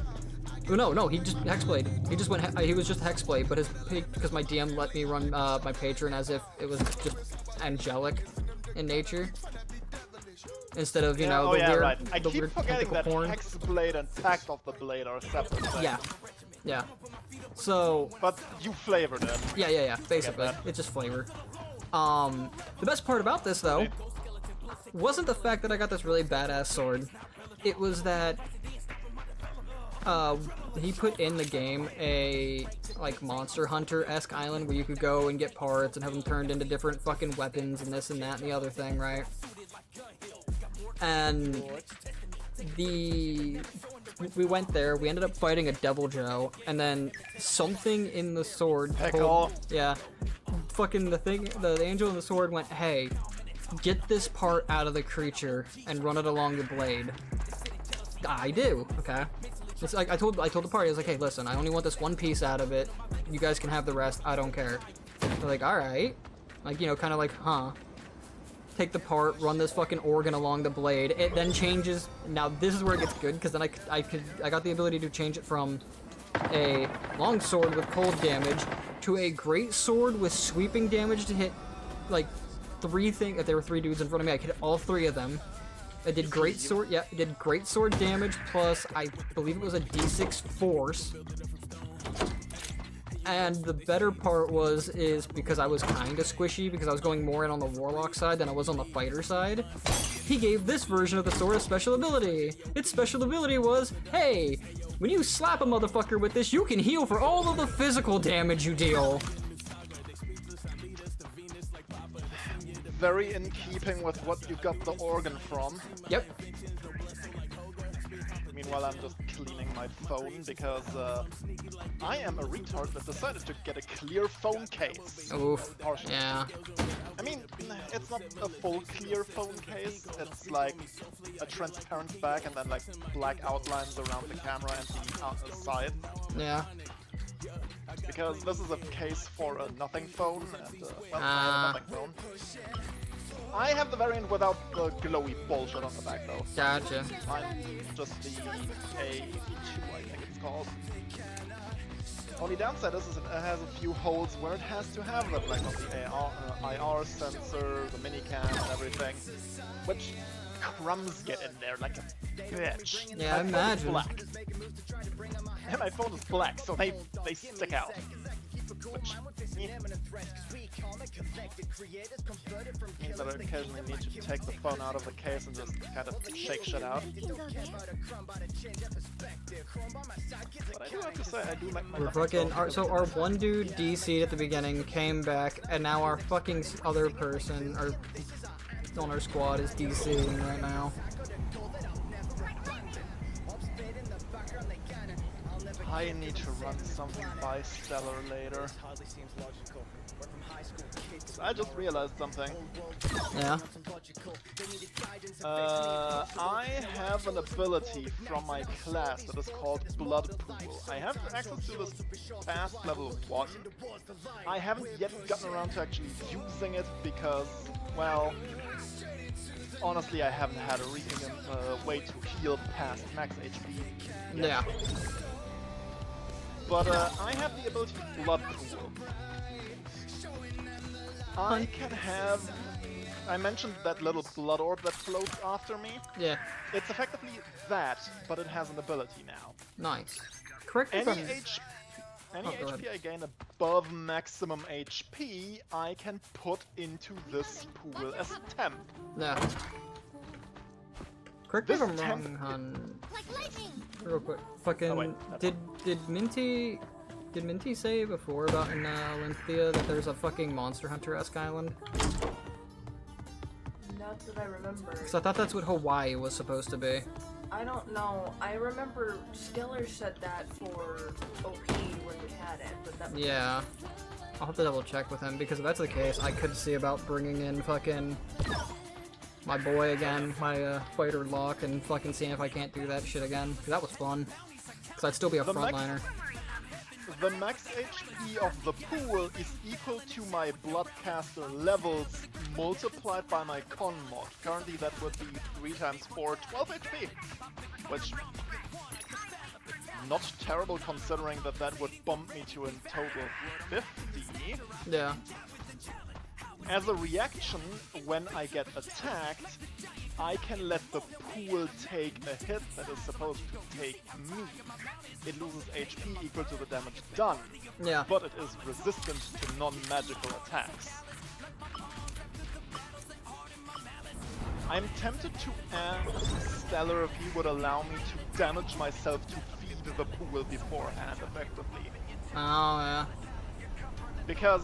No, he just Hexblade. He just went, he was just Hexblade, but because my DM let me run my patron as if it was just angelic in nature. Instead of, you know, the weird, right. I the keep weird forgetting that horn. Hexblade and Tact of the Blade are separate things. Yeah. So, But you flavored it. yeah, basically. that. It's just flavor. The best part about this, though, wasn't the fact that I got this really badass sword. It was that, he put in the game a like Monster Hunter-esque island where you could go and get parts and have them turned into different fucking weapons and this and that and the other thing, right? And we went there, we ended up fighting a Devil Joe, and then something in the sword told, yeah, fucking the angel in the sword went, hey, get this part out of the creature and run it along the blade. I do, okay. It's like I told the party, I was like, hey, listen, I only want this one piece out of it. You guys can have the rest. I don't care. They're like, all right, like, you know, kind of like, huh. Take the part, run this fucking organ along the blade. It then changes. Now this is where it gets good because then I got the ability to change it from a long sword with cold damage to a great sword with sweeping damage to hit like three things. If there were three dudes in front of me, I could hit all three of them. It did great sword. Yeah, it did great sword damage plus I believe it was a D6 force. And the better part is because I was kind of squishy because I was going more in on the warlock side than I was on the fighter side, he gave this version of the sword a special ability. Its special ability was, hey, when you slap a motherfucker with this, you can heal for all of the physical damage you deal. Very in keeping with what you got the organ from. Yep. Meanwhile, I'm just cleaning my phone because I am a retard that decided to get a clear phone case. Oof. Partially. Yeah. I mean, it's not a full clear phone case. It's like a transparent back and then like black outlines around the camera and the side. Yeah. Because this is a case for a nothing phone, and well, I have a nothing phone. I have the variant without the glowy bullshit on the back though. Gotcha. Mine just the A2, I think it's called. Only downside is it has a few holes where it has to have them, like on the IR sensor, the minicam and everything, which crumbs get in there like a bitch. Yeah, I imagine. Black. And my phone is black, so they stick out. Which means that I occasionally need to take the phone out of the case and just kind of shake shit out. But I do have to say, I do like my We're fucking. So our one dude DC'd at the beginning, came back, and now our fucking other person, on our squad, is DCing right now. I need to run something by Stellar later. I just realized something. Yeah. I have an ability from my class that is called Blood Pool. I have access to this past level 1. I haven't yet gotten around to actually using it because, well, honestly I haven't had a way to heal past max HP yet. Yeah. But I have the ability to Blood Pool. I can have... I mentioned that little blood orb that floats after me. Yeah. It's effectively that, but it has an ability now. Nice. Correct me if Any I'm... HP I gain above maximum HP, I can put into this pool as temp. Yeah. Correct me if I'm This wrong, temp- hun. Like lightning. Real quick. Fucking... Oh, wait, did Minty... Did Minty say before about in Lynthia that there's a fucking Monster Hunter-esque island? Not that I remember. Because I thought that's what Hawaii was supposed to be. I don't know. I remember Stellar said that for OP when we had it, but that was Yeah. I'll have to double check with him, because if that's the case, I could see about bringing in fucking my boy again, my fighter Locke, and fucking seeing if I can't do that shit again. 'Cause that was fun. Because I'd still be a frontliner. The max HP of the pool is equal to my Bloodcaster levels multiplied by my con mod. Currently that would be 3 times 4, 12 HP. Which... not terrible considering that that would bump me to a total of 50. Yeah. As a reaction, when I get attacked, I can let the pool take a hit that is supposed to take me. It loses HP equal to the damage done, Yeah. but it is resistant to non-magical attacks. I'm tempted to ask Stellar if he would allow me to damage myself to feed the pool beforehand, effectively. Oh, yeah. Because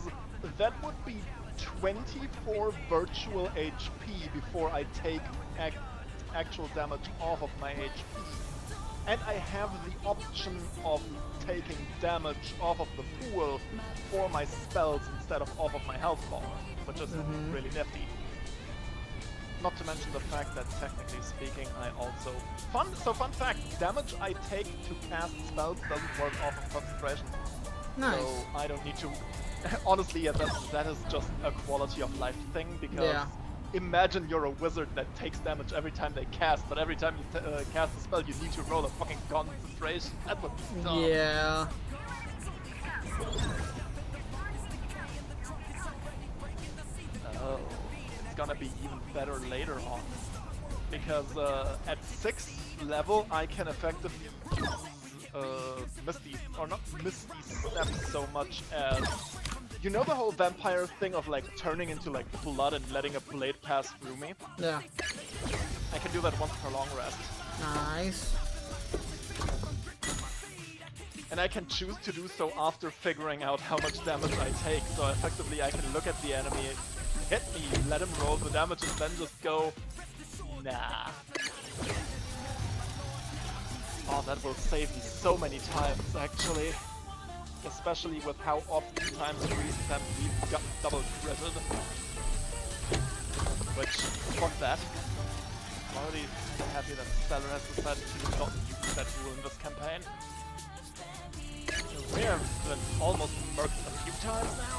that would be 24 virtual HP before I take actual damage off of my HP. And I have the option of taking damage off of the pool for my spells instead of off of my health bar, which is really nifty. Not to mention the fact that, technically speaking, I also... Fun fact, damage I take to cast spells doesn't work off of concentration. Nice. So I don't need to... Honestly, yeah, that is just a quality of life thing, because imagine you're a wizard that takes damage every time they cast, but every time you cast a spell you need to roll a fucking concentration. That would be dumb. Yeah. Oh, it's gonna be even better later on. Because at 6th level I can effectively Misty Step so much as... You know the whole vampire thing of like turning into like blood and letting a blade pass through me? Yeah. I can do that once per long rest. Nice. And I can choose to do so after figuring out how much damage I take, so effectively I can look at the enemy, hit me, let him roll the damage, and then just go, nah. Oh, that will save me so many times, actually. Especially with how oftentimes in recent times we've got double critted. Which, fuck that. I'm already happy that Stellar has decided to not use that rule in this campaign. We have been almost murked a few times now.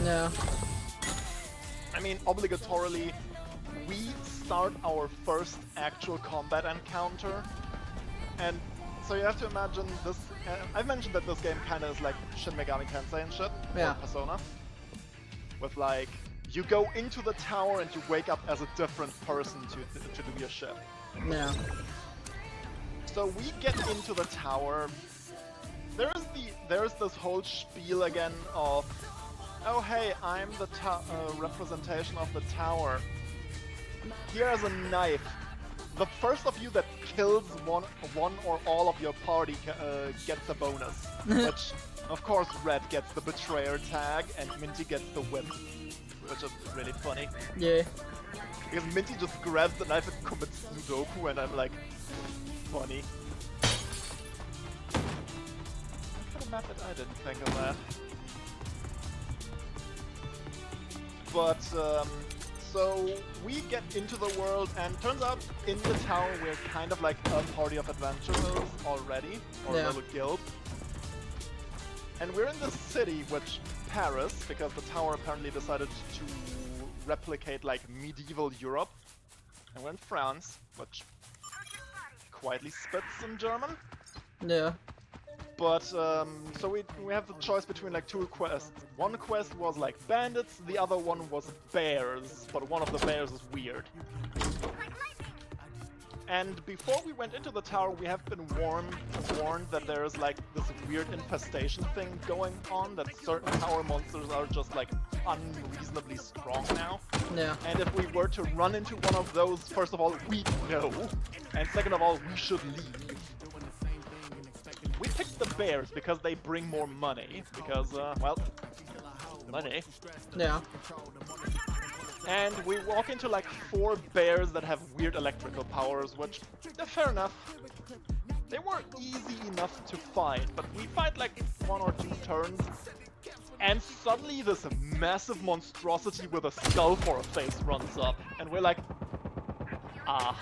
Yeah. I mean, obligatorily, we start our first actual combat encounter, and so you have to imagine this. I've mentioned that this game kind of is like Shin Megami Tensei and shit, or Persona. With like, you go into the tower and you wake up as a different person to do your shit. Yeah. So we get into the tower. There's this whole spiel again of, oh hey, I'm the representation of the tower. Here's a knife. The first of you that kills one or all of your party gets a bonus. Which, of course, Red gets the betrayer tag and Minty gets the whip, which is really funny. Yeah. Because Minty just grabs the knife and commits Sudoku, and I'm like, funny. I could have mapped it, I didn't think of that. But, so we get into the world, and turns out in the tower we're kind of like a party of adventurers already, or a little guild. And we're in this city, which Paris, because the tower apparently decided to replicate like medieval Europe. And we're in France, which quietly spits in German. Yeah. But, so we have the choice between like two quests. One quest was like bandits, the other one was bears, but one of the bears is weird. And before we went into the tower, we have been warned that there is like this weird infestation thing going on, that certain tower monsters are just like unreasonably strong now. Yeah. And if we were to run into one of those, first of all, we know, and second of all, we should leave. We picked the bears because they bring more money, because, well, money. Yeah. And we walk into like 4 bears that have weird electrical powers, which, fair enough. They weren't easy enough to fight, but we fight like 1 or 2 turns, and suddenly this massive monstrosity with a skull for a face runs up, and we're like, ah.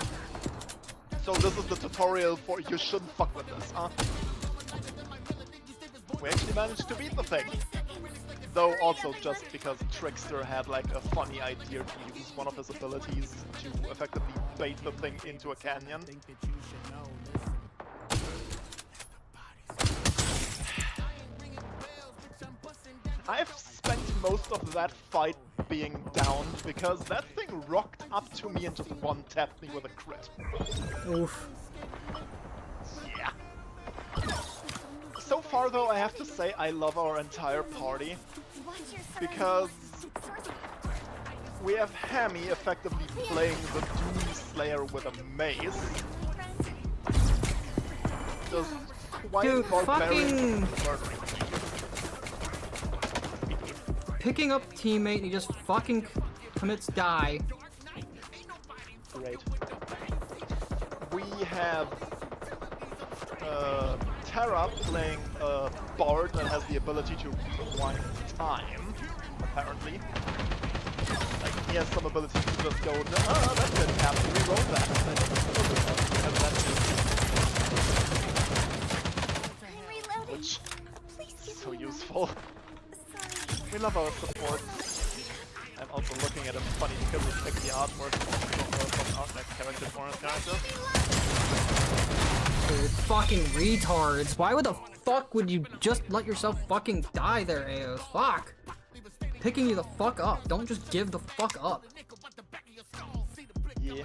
So this is the tutorial for you shouldn't fuck with this, huh? We actually managed to beat the thing. Though also just because Trickster had like a funny idea to use one of his abilities to effectively bait the thing into a canyon. I've spent most of that fight being downed because that thing rocked up to me and just one-tapped me with a crit. Oof. Yeah. So far though, I have to say I love our entire party, because we have Hammy effectively playing the Doom Slayer with a mace, just Why Dude, is Barbarian fucking- murdering people? Picking up teammate and he just fucking commits die. Great. We have Terra playing a bard that has the ability to rewind time, apparently. Like, he has some ability to just go, oh, that didn't happen, reroll that. And I'm reloading. which Please is give so me a moment. useful. Sorry. We love our support. I'm also looking at him funny because we picked the artwork from Artnet character for his character. Dude, fucking retards. Why would the fuck would you just let yourself fucking die there, Aos? Fuck. Picking you the fuck up. Don't just give the fuck up. Yeah.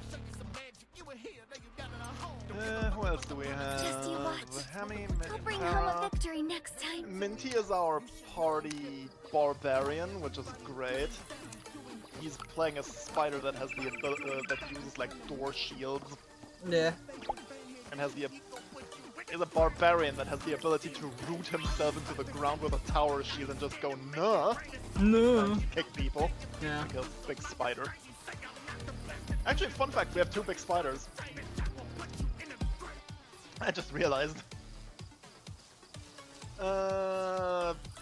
Who else do we have? Just you watch. Hammy, I'll bring Tara. home a victory next time. Minty is our party barbarian, which is great. He's playing a spider that has the that uses like door shields, Yeah. and has the is a barbarian that has the ability to root himself into the ground with a tower shield and just go nah, No. kick people. Yeah. Like a big spider. Actually, fun fact: we have 2 big spiders. I just realized.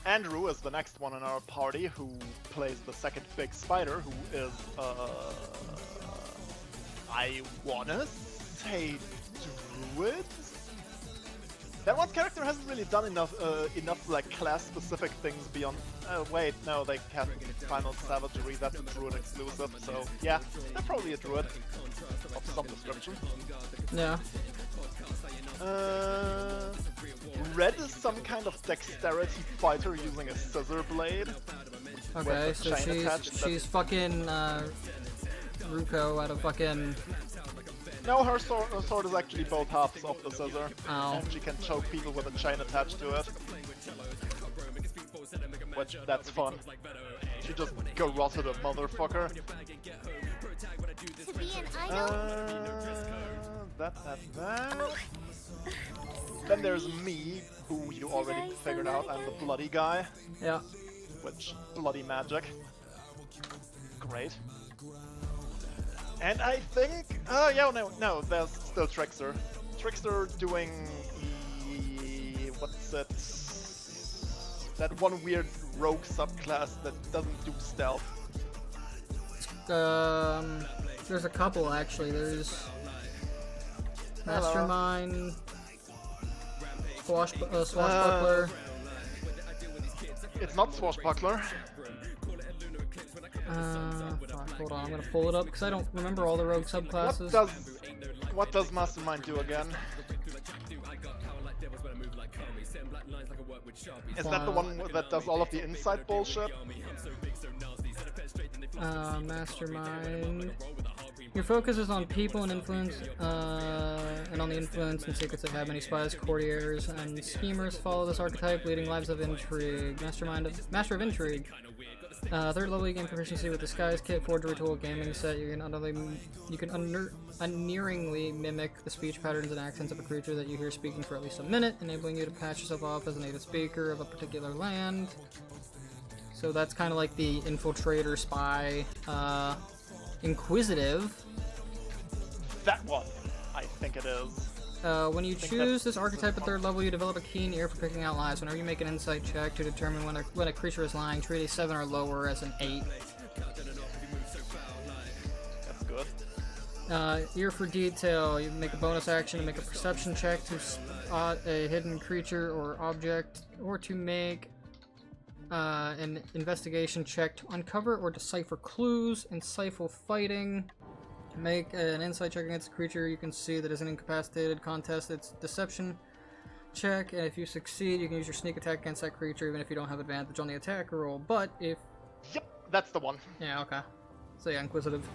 Andrew is the next one in our party who plays the second big spider, who is, I wanna say Druid? That one's character hasn't really done enough like class-specific things beyond... wait, no, they have Final Savagery, that's a Druid exclusive, so yeah, they're probably a Druid of some description. Yeah. Red is some kind of dexterity fighter using a scissor blade. Okay, with a so chain attached that- she's fucking Ruko out of fucking. No, her sword is actually both halves of the scissor. Ow. And she can choke people with a chain attached to it. Which, that's fun. She just garroted a motherfucker. To be an idol. That. Then there's me, who you already figured out. I'm the bloody guy. Yeah. Which, bloody magic. Great. And I think... yeah, no, there's still Trickster. Trickster doing... what's it? That one weird rogue subclass that doesn't do stealth. There's a couple actually. There's Mastermind, Swashbuckler. It's not Swashbuckler. Fuck, hold on, I'm gonna pull it up because I don't remember all the rogue subclasses. What does Mastermind do again? Is that the one that does all of the inside bullshit? Mastermind. Your focus is on people and influence, and on the influence and secrets that have many spies, courtiers, and schemers follow this archetype, leading lives of intrigue. Master of Intrigue. Third level, you gain proficiency with Disguise Kit, Forgery Tool, Gaming Set. You can unerringly mimic the speech patterns and accents of a creature that you hear speaking for at least a minute, enabling you to patch yourself off as a native speaker of a particular land. So that's kind of like the infiltrator, spy, inquisitive. That one, I think it is. When you choose this archetype at 3rd level, you develop a keen ear for picking out lies. Whenever you make an insight check to determine when a creature is lying, treat a 7 or lower as an 8. That's good. Ear for detail. You make a bonus action to make a perception check to spot a hidden creature or object, or to make an investigation check to uncover or decipher clues. Insightful fighting. Make an insight check against a creature you can see that is an incapacitated. Contest its deception check, and if you succeed, you can use your sneak attack against that creature even if you don't have advantage on the attack roll. But if... Yep, that's the one. Yeah, okay. So yeah, inquisitive.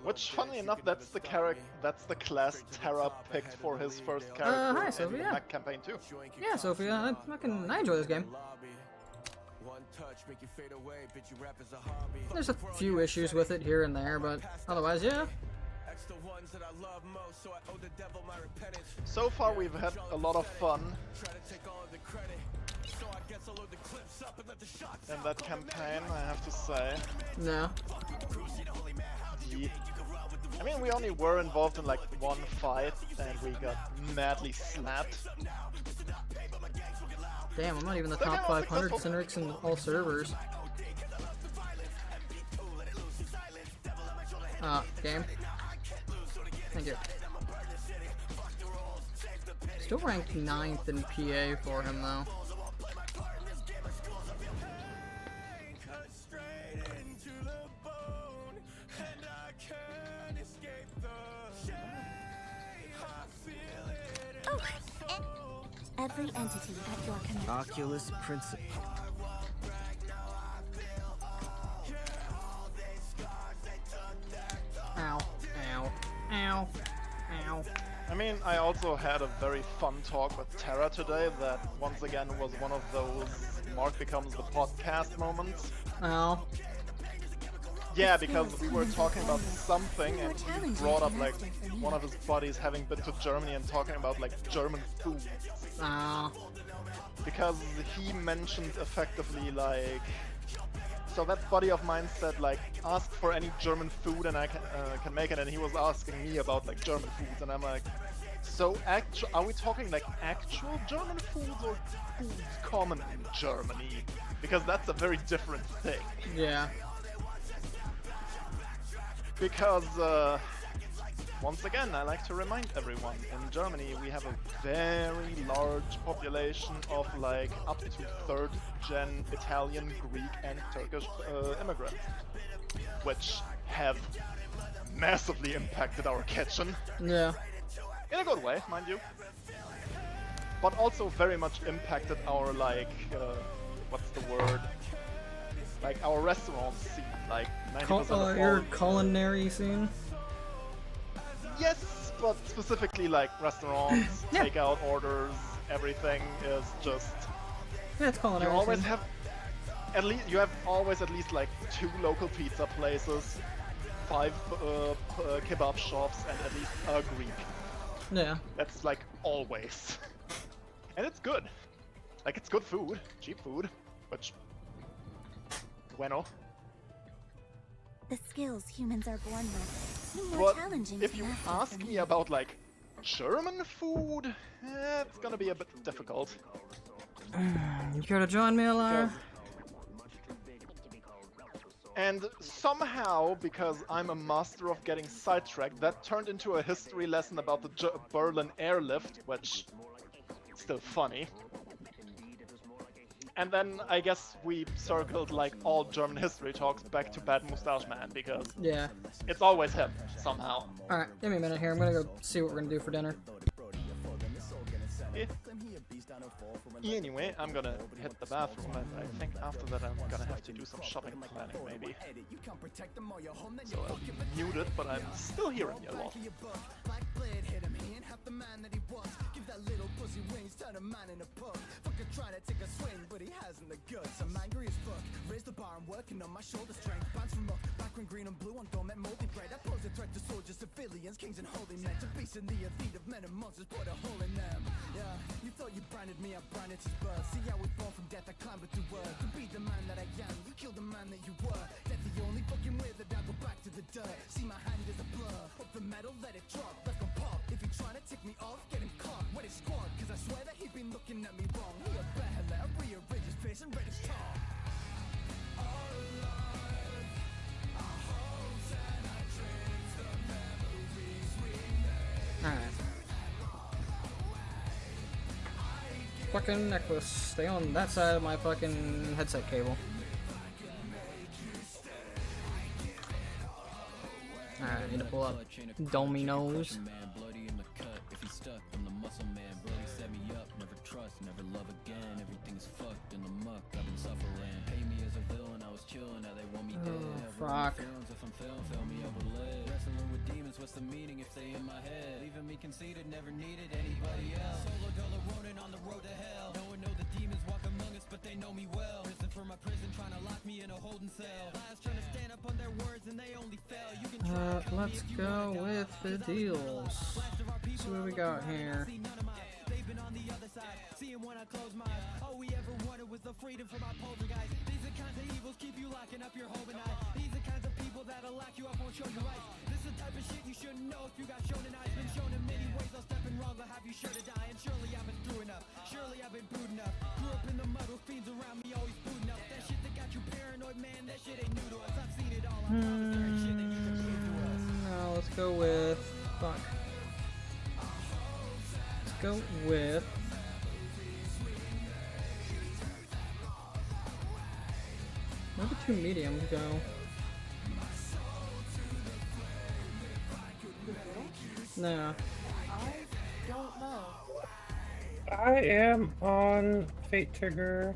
Which, funnily enough, that's the class Terra picked for his first character hi, in Sophia. the Mac campaign too. Yeah, Sophia, I enjoy this game. Touch, make you fade away, bitch, you rap as a hobby. There's a few issues with it here and there, but otherwise, yeah. the ones that I love most, so I owe the devil my repentance. So far we've had a lot of fun Try to take all of the credit. So I guess I'll load the clips up and let the shots in that campaign, I have to say. No. I mean, we only were involved in like one fight and we got madly slapped. Damn, I'm not even the That top guy was 500 successful. Cynrix in all servers. Game. Thank you. Still ranked 9th in PA for him though. cut straight into the bone, and I can't escape the shame. I feel it in Oh, my soul. every entity at your command. Oculus Principle. Ow. Ow. Ow. Ow. I mean, I also had a very fun talk with Terra today that once again was one of those Mark becomes the podcast moments. Ow. Yeah, because we were talking about something and he brought up like one of his buddies having been to Germany and talking about like German food. Ow. Because he mentioned effectively like, so that buddy of mine said like, ask for any German food and I can make it, and he was asking me about like German foods, and I'm like, so are we talking like actual German foods or foods common in Germany? Because that's a very different thing. Yeah. Because once again, I like to remind everyone, in Germany we have a very large population of like up to 3rd gen Italian, Greek and Turkish immigrants, which have massively impacted our kitchen, Yeah. in a good way, mind you, but also very much impacted our like, what's the word, like our restaurant scene, like 90% of Your all culinary scene? Yes, but specifically like restaurants, Yeah. takeout orders, everything is just. Yeah, it's culinary You always scene. have always at least like 2 local pizza places, 5 kebab shops, and at least a Greek. Yeah. That's like always, and it's good. Like it's good food, cheap food, which. Bueno. The skills humans are born with seem more But challenging if to you master ask for me about like German food, it's gonna be a bit difficult. You care to join me, Alara? And somehow, because I'm a master of getting sidetracked, that turned into a history lesson about the Berlin airlift, which is still funny. And then I guess we circled like all German history talks back to Bad Mustache Man, because Yeah. it's always him, somehow. Alright, give me a minute here. I'm gonna go see what we're gonna do for dinner. Anyway, I'm gonna hit the bathroom, and I think after that I'm gonna have to do some shopping planning, maybe. So I'll be muted, but I'm still hearing you a lot. Trying to take a swing, but he hasn't the guts. I'm angry as fuck. Raise the bar, I'm working on my shoulder strength. Bounce from up, background green and blue on dome at moldy bread. I pose a threat to soldiers, civilians, kings and holy men. To beasts in the elite of men and monsters, put a hole in them. Yeah, you thought you branded me, I branded his birth. See how we born from death, I climb it to worth. To be the man that I am, you killed the man that you were. That's the only fucking way that I go back to the dirt. See my hand is a blur. Up the metal, let it drop, left on pop. If you're trying to take me off, get him caught. What is squad? Cause I swear that he been looking at me wrong. He a better let rearrange his face and ready to talk. Alright. Fucking necklace. Stay on that side of my fucking headset cable. Alright, I need to pull up Domino's. Oh, fuck. What's the meaning if they in my head? Leaving me conceited, never needed anybody else. Solo dollar running on the road to hell. No one know the demons walk among us, but they know me well. Prison for my prison, trying to lock me in a holding cell. Lies trying to stand up on their words and they only fail. You can Let's go with the deals. See what we got here. Seeing when I close my eyes, all we ever wanted was the freedom from our poltergeist. These are kinds of evils keep you locking up your home at night. These are kinds of people that'll lock you up, won't show you right. This is the type of shit you shouldn't know if you got shown, and I've been shown in many ways. I'll step in wrong, I'll have you sure to die. And surely I've been through enough, surely I've been brewed enough. Grew up in the mud with fiends around me, always booting up. That shit that got you paranoid, man, that shit ain't new to us. I've seen it all, I promise there ain't shit that you can prove to us. Now let's go with fuck. Let's go with where the two mediums go? Nah. I don't know. I am on Fate Trigger.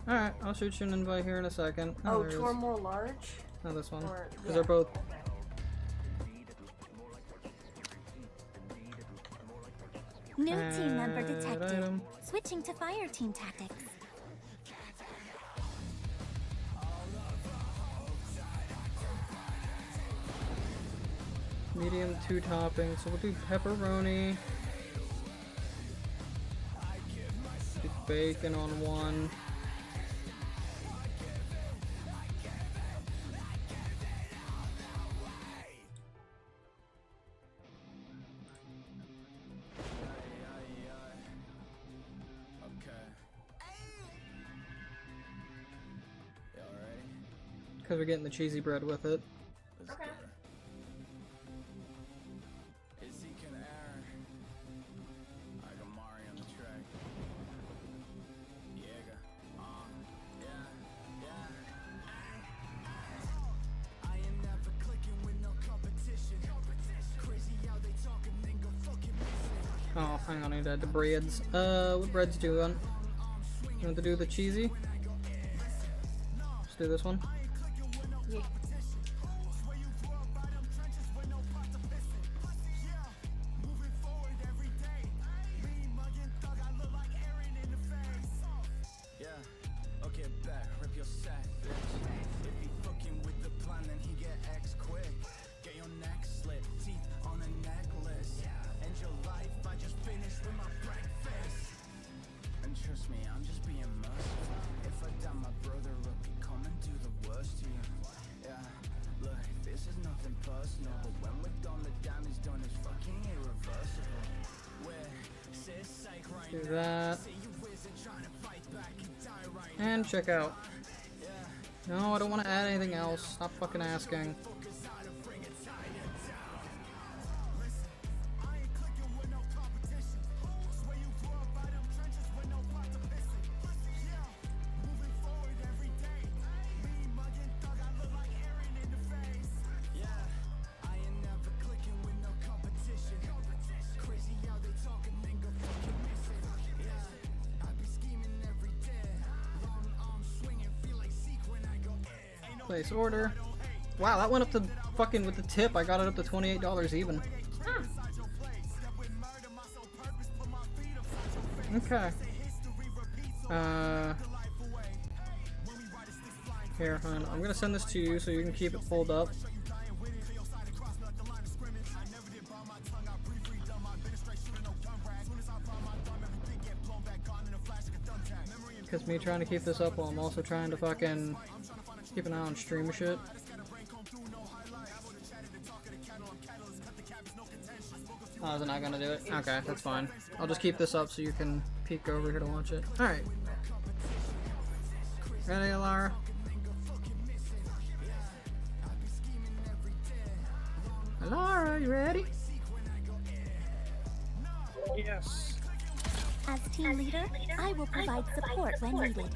Alright, I'll shoot you an invite here in a second. Oh, there it two is. or more large? No, this one. Or- Because yeah. they're both. New team member And detected. item. Switching to fire team tactics. Medium 2 toppings. So we'll do pepperoni. Do bacon on one. Because we're getting the cheesy bread with it. Okay. Oh, hang on, I need to add the breads. What breads do you want? You want to do the cheesy? Let's do this one. Yeah. Yeah, okay, back, rip your sack, bitch. If he fucking with the plan, then he get X quick. Get your neck slit, teeth on a necklace. End your life, I just finished with my breakfast. And trust me, I'm just being merciful. If I die, my brother will be coming to the worst to you. Yeah, look, this is nothing personal, but when we're done, the damage done is fucking irreversible. We're cis psych right Do now. that. See you wizard trying to fight back and die right And check out. No, I don't want to add anything else. Stop fucking asking. Place order. Wow, that went up to fucking with the tip. I got it up to $28 even. Okay. Here, hon. I'm gonna send this to you so you can keep it pulled up. Because me trying to keep this up while I'm also trying to fucking keep an eye on stream shit. Oh, is it not gonna do it? Okay, that's fine. I'll just keep this up so you can peek over here to watch it. Alright. Ready, Alara? Alara, you ready? Yes. As team leader, I will provide support when needed.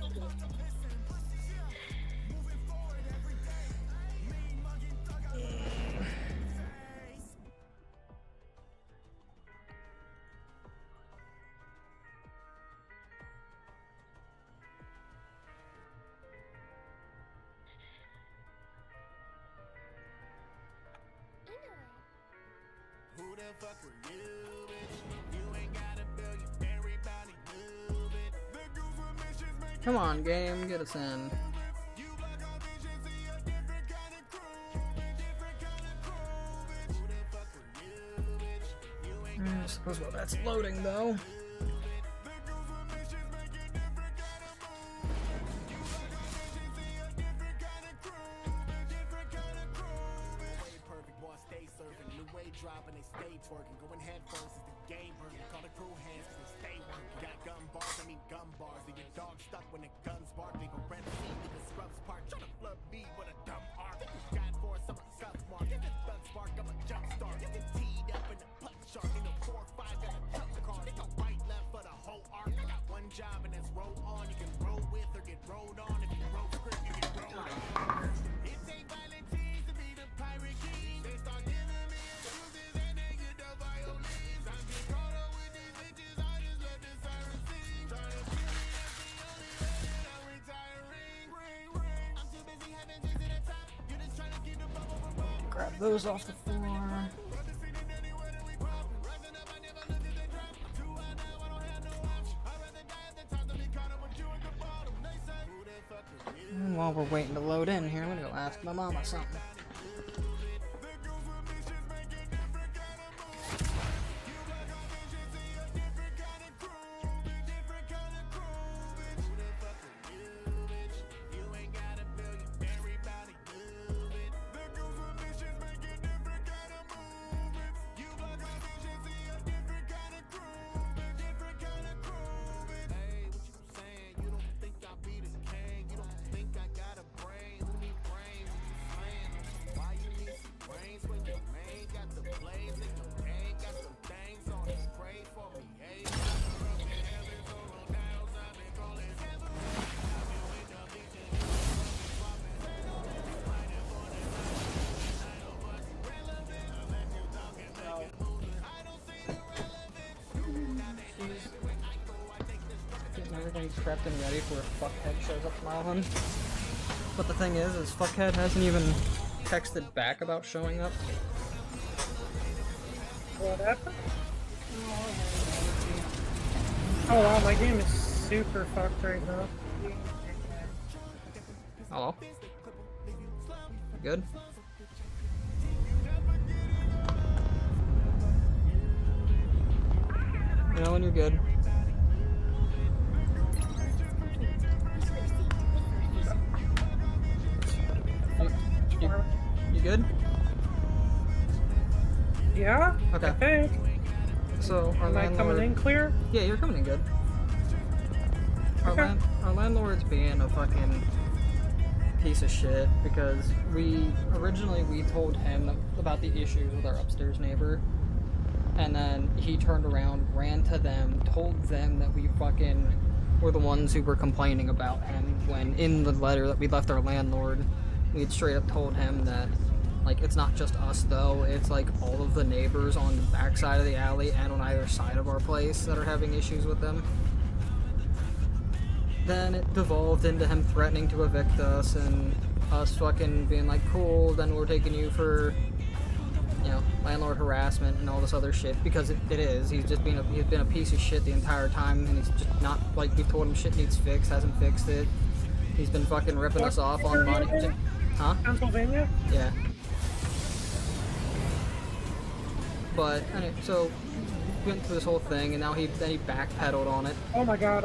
Who the fuck are you, bitch? You ain't got a billion, everybody move it. The goofy missions make Come on, game, get us in. you block all vision, see a different kind of crew, different kind I suppose while that's loading though. Perfect boy, stay surfing. New way dropping, they stay twerking. Going head first is the game burning. Call the crew hands cause they stay working. Got gun bars, I mean gun bars. They get dog stuck when the guns bark. Leave a red seat with the scrubs park. Try to flood me with a dumb arc. Got for some scuff mark. Get this gun spark, I'm a jump start. Get this teed up in the punch shark. In the 4-5, got a tough card. They go right, left for the whole arc. I got one job and that's roll on. You can roll with or get rolled on. If you roll script, you get rolled on. It take violent teams to be the pirate king. They start giving me excuses and they get the violins. I get caught up with these bitches, I just let the sirens sing. Trying to kill me, that's the only way that I'm retiring. Ring, ring. I'm too busy having drinks at the top. You just trying to keep the bubble from popping. Grab those off the floor. Anywhere that we pop. Rising up, I never look at the drop. Too high now, I don't have no option. I'd rather die at the top than be caught up with you at the bottom. They say, who the fuck is you? And while we're waiting to load in here, I'm gonna go ask my mama something. Getting everything prepped and ready for if Fuckhead shows up tomorrow, hun. But the thing is Fuckhead hasn't even texted back about showing up. What happened? Oh wow, my game is super fucked right now. Hello? You good? You know when you're good. You good? Yeah? Okay. I think. So our Am I landlord... coming in clear? Yeah, you're coming in good. Okay. Our landlord's being a fucking piece of shit because we told him about the issues with our upstairs neighbor, and then he turned around, ran to them, told them that we fucking were the ones who were complaining about him, when in the letter that we left our landlord, we had straight up told him that, like, it's not just us though, it's like all of the neighbors on the back side of the alley and on either side of our place that are having issues with them. Then it devolved into him threatening to evict us and us fucking being like, cool, then we're taking you for, you know, landlord harassment and all this other shit, because it is. He's been a piece of shit the entire time, and he's just not, like, we told him shit needs fixed, hasn't fixed it. He's been fucking ripping us off on money. Huh? Pennsylvania? Yeah. But, anyway, so, we went through this whole thing, and now then he backpedaled on it. Oh my god,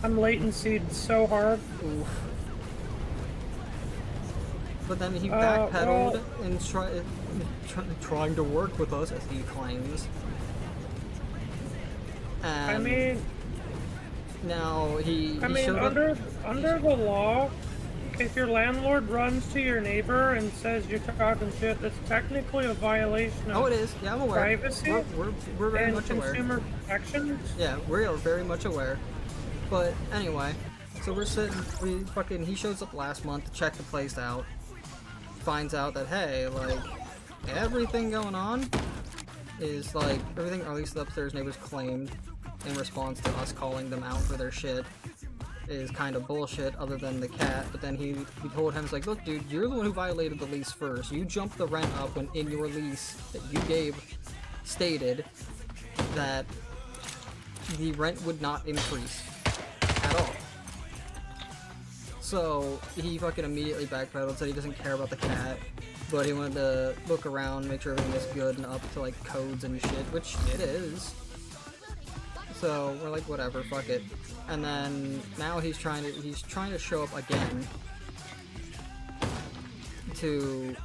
I'm latencied so hard. Oof. But then he backpedaled well, and trying to work with us, as he claims. And I mean, now he showed under up. the law, if your landlord runs to your neighbor and says you're talking shit, that's technically a violation of Oh, it is. Yeah, I'm aware. privacy We're very and much aware. consumer protections. Yeah, we are very much aware. But anyway, so he shows up last month to check the place out. Finds out that, hey, like, everything going on is, like, everything, or at least the upstairs neighbors claimed in response to us calling them out for their shit, is kind of bullshit, other than the cat. But then he told him, it's like, look, dude, you're the one who violated the lease first. You jumped the rent up when in your lease that you gave stated that the rent would not increase at all. So he fucking immediately backpedaled, said he doesn't care about the cat, but he wanted to look around, make sure everything is good and up to like codes and shit, which it is. So we're like, whatever, fuck it. And then now he's trying to show up again to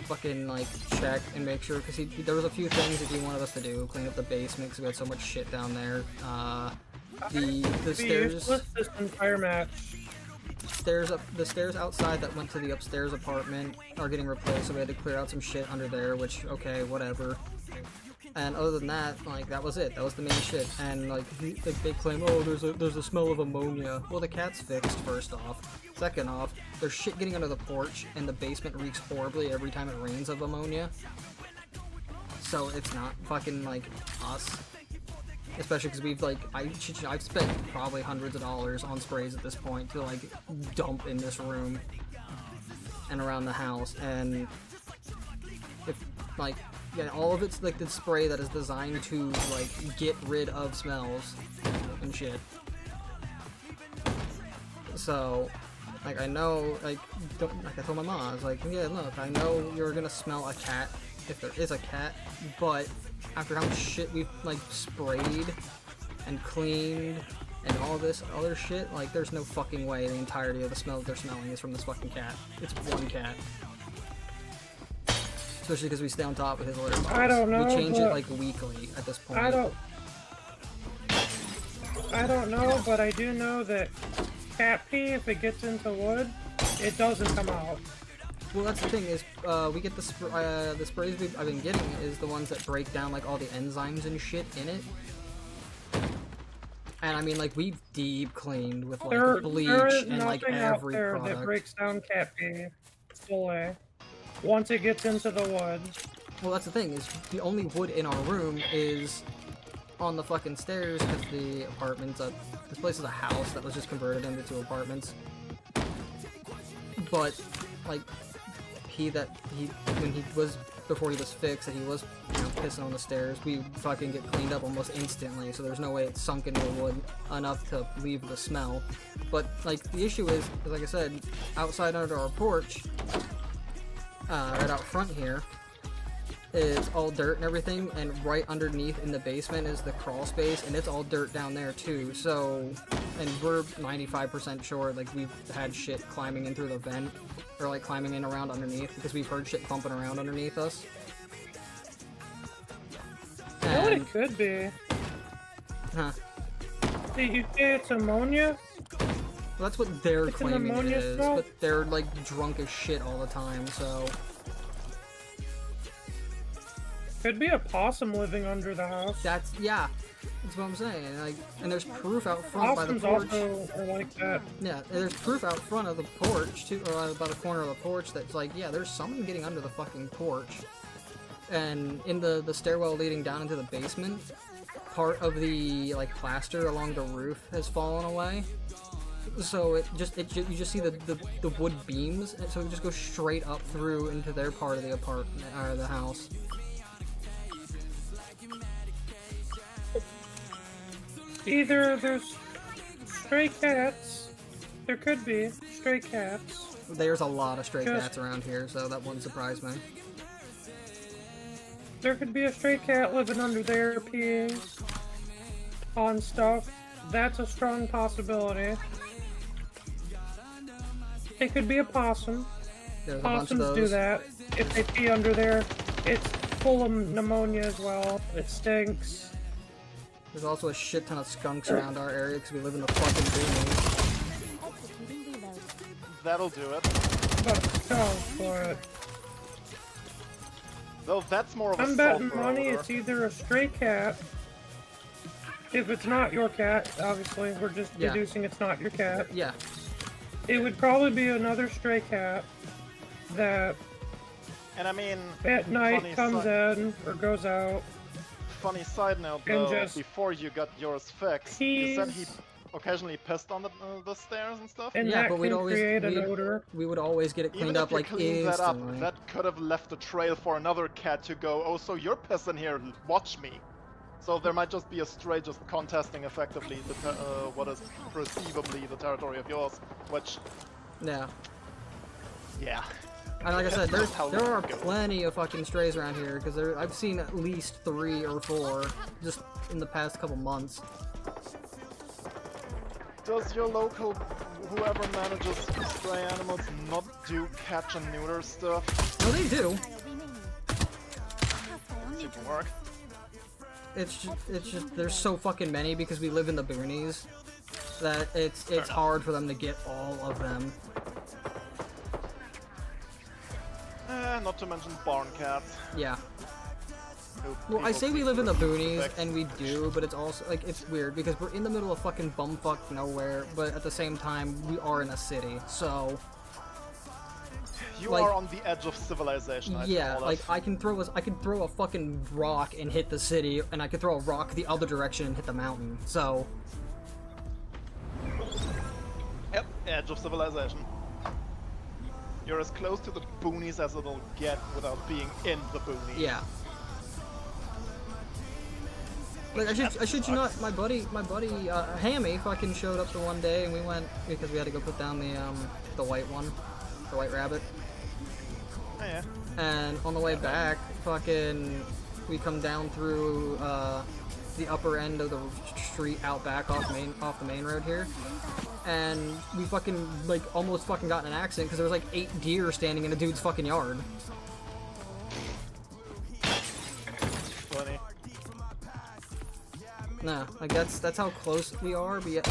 fucking like check and make sure, because there was a few things that he wanted us to do, clean up the basement because we had so much shit down there. The stairs. This entire match. The stairs outside that went to the upstairs apartment are getting replaced, so we had to clear out some shit under there, which, okay, whatever. And other than that, like, that was it. That was the main shit. And like they claim, oh, there's a smell of ammonia. Well, the cat's fixed, first off. Second off, there's shit getting under the porch, and the basement reeks horribly every time it rains of ammonia. So it's not fucking like us. Especially because we've like, I've spent probably hundreds of dollars on sprays at this point to like dump in this room and around the house, and if like, yeah, all of it's like the spray that is designed to like get rid of smells and shit. So like, I know, like I told my mom, I was like, yeah, look, I know you're gonna smell a cat if there is a cat, but after how much shit we've like sprayed and cleaned and all this other shit, like there's no fucking way the entirety of the smell that they're smelling is from this fucking cat. It's one cat. Especially because we stay on top of his litter box. I don't know, we change it but like weekly at this point. I don't know, but I do know that cat pee, if it gets into wood, it doesn't come out. Well, that's the thing is, we get the sprays I've been getting is the ones that break down like all the enzymes and shit in it. And I mean, like, we've deep cleaned with like bleach and like every there product. that breaks down cat pee fully once it gets into the wood. Well, that's the thing is, the only wood in our room is on the fucking stairs because the apartment's this place is a house that was just converted into 2 apartments. But like, before he was fixed, that he was, you know, pissing on the stairs, we fucking get cleaned up almost instantly, so there's no way it's sunk into the wood enough to leave the smell. But like, the issue is like I said, outside under our porch, right out front here, it's all dirt and everything, and right underneath in the basement is the crawl space, and it's all dirt down there too. So, and we're 95% sure like we've had shit climbing in through the vent, or like climbing in around underneath, because we've heard shit bumping around underneath us. You know what it could be? Huh. See, you say it's ammonia? Well, that's what they're It's an claiming it ammonia is, smell? but they're like drunk as shit all the time, so... Could be a possum living under the house. That's what I'm saying. Like, and there's proof out front by the Possums porch. also are like that. Yeah, and there's proof out front of the porch too, or by the corner of the porch that's like, yeah, there's someone getting under the fucking porch. And in the stairwell leading down into the basement, part of the like plaster along the roof has fallen away. So you just see the wood beams, and so it just goes straight up through into their part of the apartment or the house. Either there's stray cats, there could be stray cats. There's a lot of stray cats around here, so that wouldn't surprise me. There could be a stray cat living under there peeing on stuff. That's a strong possibility. It could be a possum. There's a bunch of Possums those. do that. If they pee under there, it's full of pneumonia as well. It stinks. There's also a shit ton of skunks around our area because we live in the fucking boonies. That'll do it. But skunk for it. Though that's more of a I'm betting sulfur money odor. it's either a stray cat. If it's not your cat, obviously, we're just Yeah. deducing it's not your cat. Yeah. It would probably be another stray cat that And I mean, at night funny comes si- in or goes out. Funny side note And though, just before you got yours fixed, you said he pees. occasionally pissed on the stairs and stuff? And Yeah, that but we'd can always create an odor. we would always get it cleaned Even up if you like clean that up, instantly. that could have left a trail for another cat to go, oh, so you're pissing here, watch me. So there might just be a stray just contesting effectively what is perceivably the territory of yours, which Yeah. Yeah. And like I said, That's how there long are ago. plenty of fucking strays around here because I've seen at least 3 or 4 just in the past couple months. Does your local whoever manages stray animals not do catch and neuter stuff? No, they do. Seem to work. It's just there's so fucking many because we live in the boonies that it's hard for them to get all of them. Not to mention barn cats. Yeah. who Well, I people say we seem live to in the boonies, respect. and we do, but it's also, like, it's weird, because we're in the middle of fucking bumfuck nowhere, but at the same time, we are in a city, so... You like, are on the edge of civilization, I yeah, call like, it. I can throw a fucking rock and hit the city, and I can throw a rock the other direction and hit the mountain, so... Yep, edge of civilization. You're as close to the boonies as it'll get without being in the boonies. Yeah. Like, I should you not, my buddy, Hammy fucking showed up the one day, and we went, because we had to go put down the white one, the white rabbit. Oh, yeah. And on the way back, fucking, we come down through, the upper end of the street out back off the main road here. And we fucking, like, almost fucking got in an accident because there was like 8 deer standing in a dude's fucking yard. Funny. Nah, like, that's how close we are, but yet,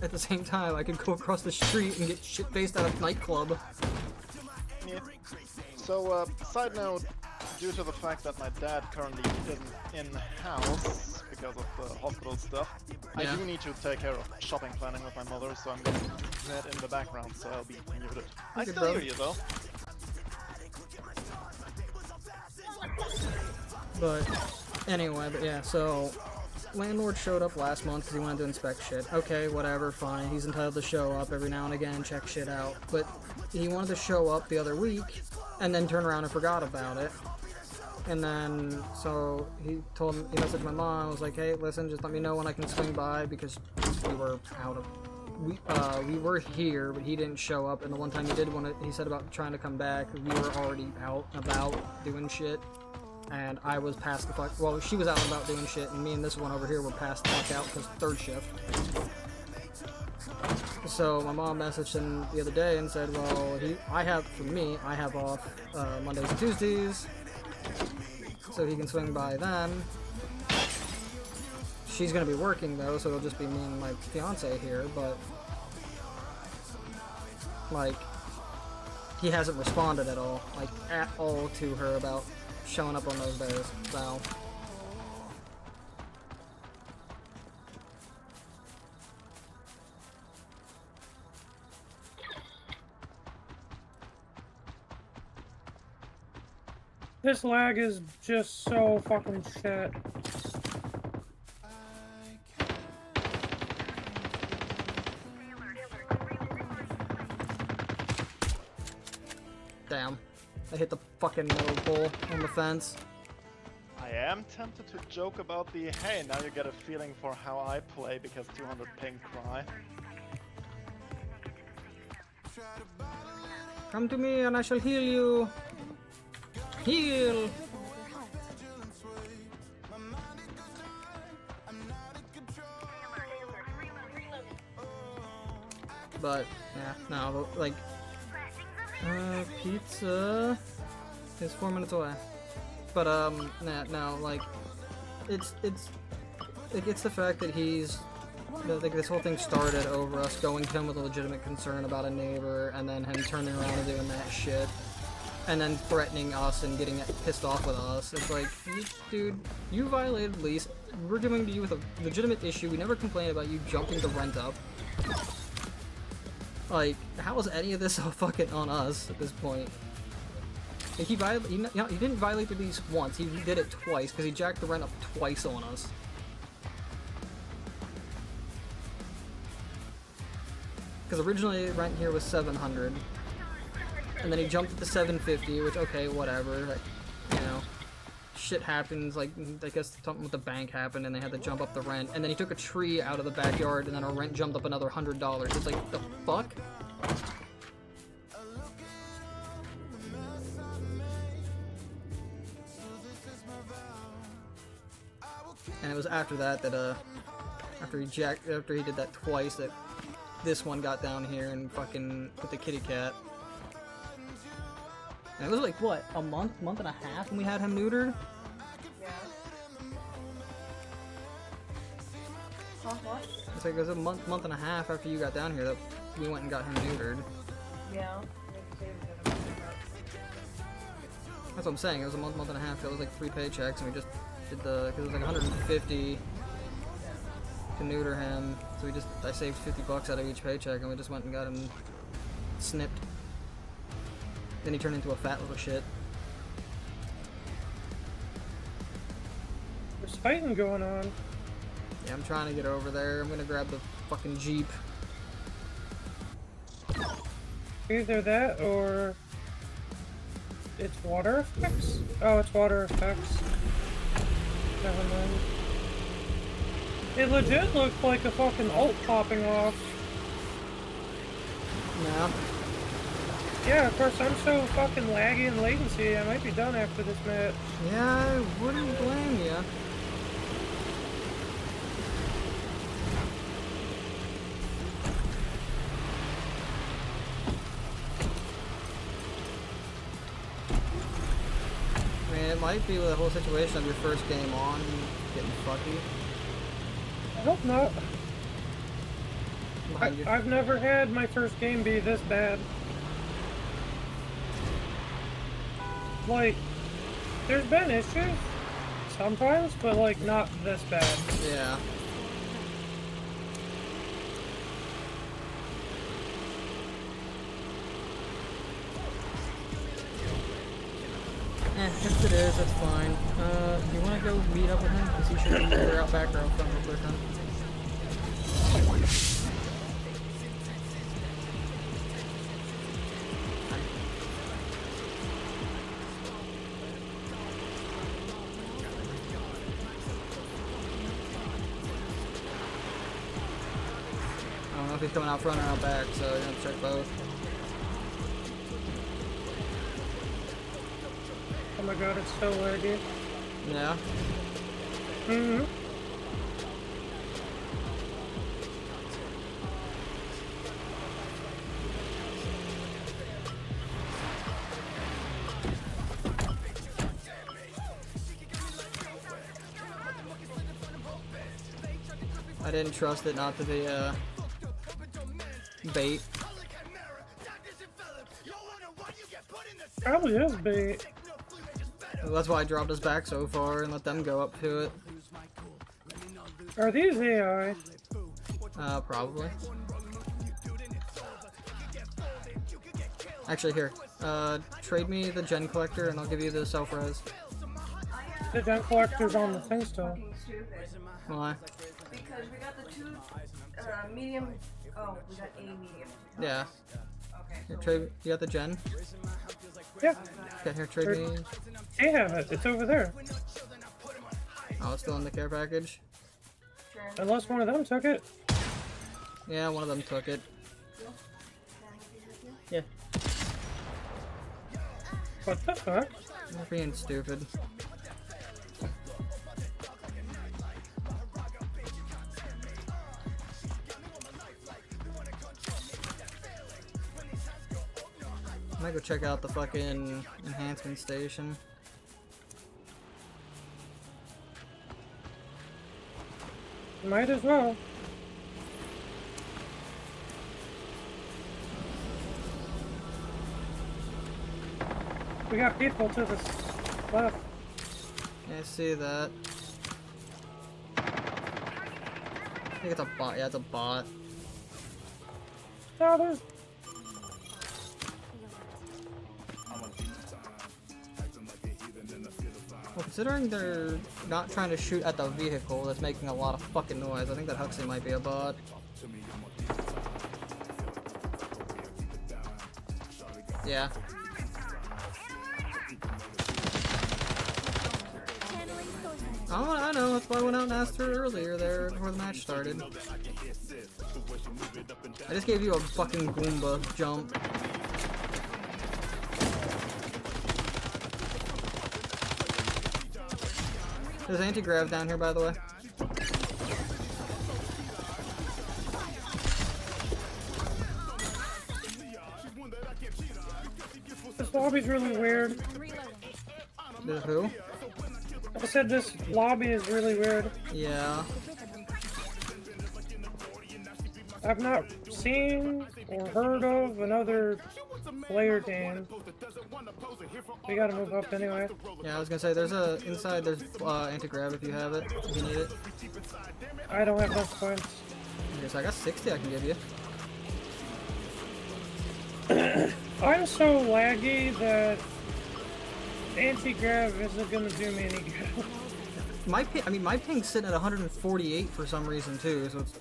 at the same time, I could go across the street and get shit-faced at a nightclub. Yeah. So, side note, due to the fact that my dad currently isn't in-house because of the hospital stuff, Yeah. I do need to take care of shopping planning with my mother, so I'm going to net in the background, so I'll be muted. I Okay, still bro. hear you, though. But, anyway, but yeah, so... Landlord showed up last month because he wanted to inspect shit. Okay, whatever, fine. He's entitled to show up every now and again, check shit out. But he wanted to show up the other week, and then turn around and forgot about it. And then, so he messaged my mom, was like, hey, listen, just let me know when I can swing by, because we were out of... we were here, but he didn't show up, and the one time he did he said about trying to come back, we were already out and about doing shit. And I was past the fuck. Well, she was out and about doing shit, and me and this one over here were past the fuck out because third shift. So my mom messaged him the other day and said, "Well, I have off Mondays and Tuesdays, so he can swing by then." She's gonna be working though, so it'll just be me and my fiance here. But like, he hasn't responded at all to her about showing up on those days, so... This lag is just so fucking shit. Damn. I hit the fucking middle pole on the fence. I am tempted to joke about the, hey, now you get a feeling for how I play because 200 ping cry. Come to me and I shall heal you. Heal! But, yeah, no, like... pizza is 4 minutes away. But, no, like, it's the fact that like, this whole thing started over us going to him with a legitimate concern about a neighbor, and then him turning around and doing that shit, and then threatening us and getting pissed off with us. It's like, dude, you violated lease, we're dealing to you with a legitimate issue, we never complained about you jumping the rent up. Like, how is any of this so fucking on us at this point? Like, he didn't violate the lease once, he did it twice, because he jacked the rent up twice on us. Because originally rent here was $700, and then he jumped it to $750, which, okay, whatever, like, you know, shit happens, like, I guess something with the bank happened, and they had to jump up the rent, and then he took a tree out of the backyard, and then our rent jumped up another $100. It's like, the fuck? And it was after that that after he did that twice that this one got down here and fucking with the kitty cat. And it was like what, a month and a half when we had him neutered? Yeah. Huh, what? It's like it was a month and a half after you got down here that we went and got him neutered. Yeah. That's what I'm saying, it was a month and a half, it was like 3 paychecks and we just did the, cause it was like 150 to neuter him, so I saved 50 bucks out of each paycheck and we just went and got him snipped. Then he turned into a fat little shit. There's fighting going on. Yeah, I'm trying to get over there. I'm gonna grab the fucking Jeep. Either that or it's water effects? Oh, it's water effects. Never mind. It legit looked like a fucking ult popping off. No. Yeah, of course, I'm so fucking laggy and latency, I might be done after this match. Yeah, I wouldn't blame ya. I mean, it might be the whole situation of your first game on getting fucky. I hope not. Behind you. I've never had my first game be this bad. Like, there's been issues sometimes, but like not this bad. Yeah. If it is, that's fine. You wanna go meet up with him? Cause he should be either out back or out front real quick, huh? I don't know if he's coming out front or out back, so you're gonna have to check both. Oh my god, it's so laggy. Yeah. Mm-hmm. I didn't trust it not to be bait. Probably is bait. That's why I dropped us back so far and let them go up to it. Are these AI? Probably. Actually, here. Trade me the gen collector and I'll give you the self-res. The gen collector's on the thing still. Fucking stupid. Why? Because we got the two medium. Oh, we got a medium. Yeah. Okay. Here, trade. You got the gen? Yeah. Okay, here, trade me. They have it. It's over there. Oh, it's still in the care package? Unless one of them took it. Yeah, one of them took it. Yeah. What the fuck? You're being stupid. I might go check out the fucking enhancement station. Might as well. We got people to the left. Yeah, I see that. I think it's a bot. Yeah, it's a bot. Oh, there's... Well, considering they're not trying to shoot at the vehicle that's making a lot of fucking noise, I think that Huxley might be a bot. Yeah. Oh, I know, that's why I went out and asked her earlier there before the match started. I just gave you a fucking Goomba jump. There's anti-grav down here, by the way. This lobby's really weird. The who? I said this lobby is really weird. Yeah. I've not seen or heard of another player team. We gotta move up anyway. Yeah, I was gonna say there's a inside. There's anti-grav if you have it. If you need it. I don't have enough points. Okay, so I got 60. I can give you. I'm so laggy that anti-grav isn't gonna do me any good. My ping, I mean, my ping's sitting at 148 for some reason too. So it's.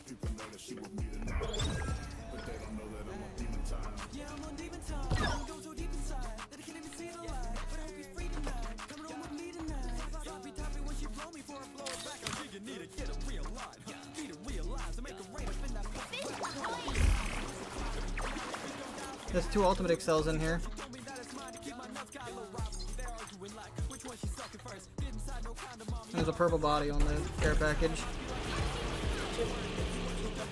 There's 2 ultimate excels in here. There's a purple body on the care package.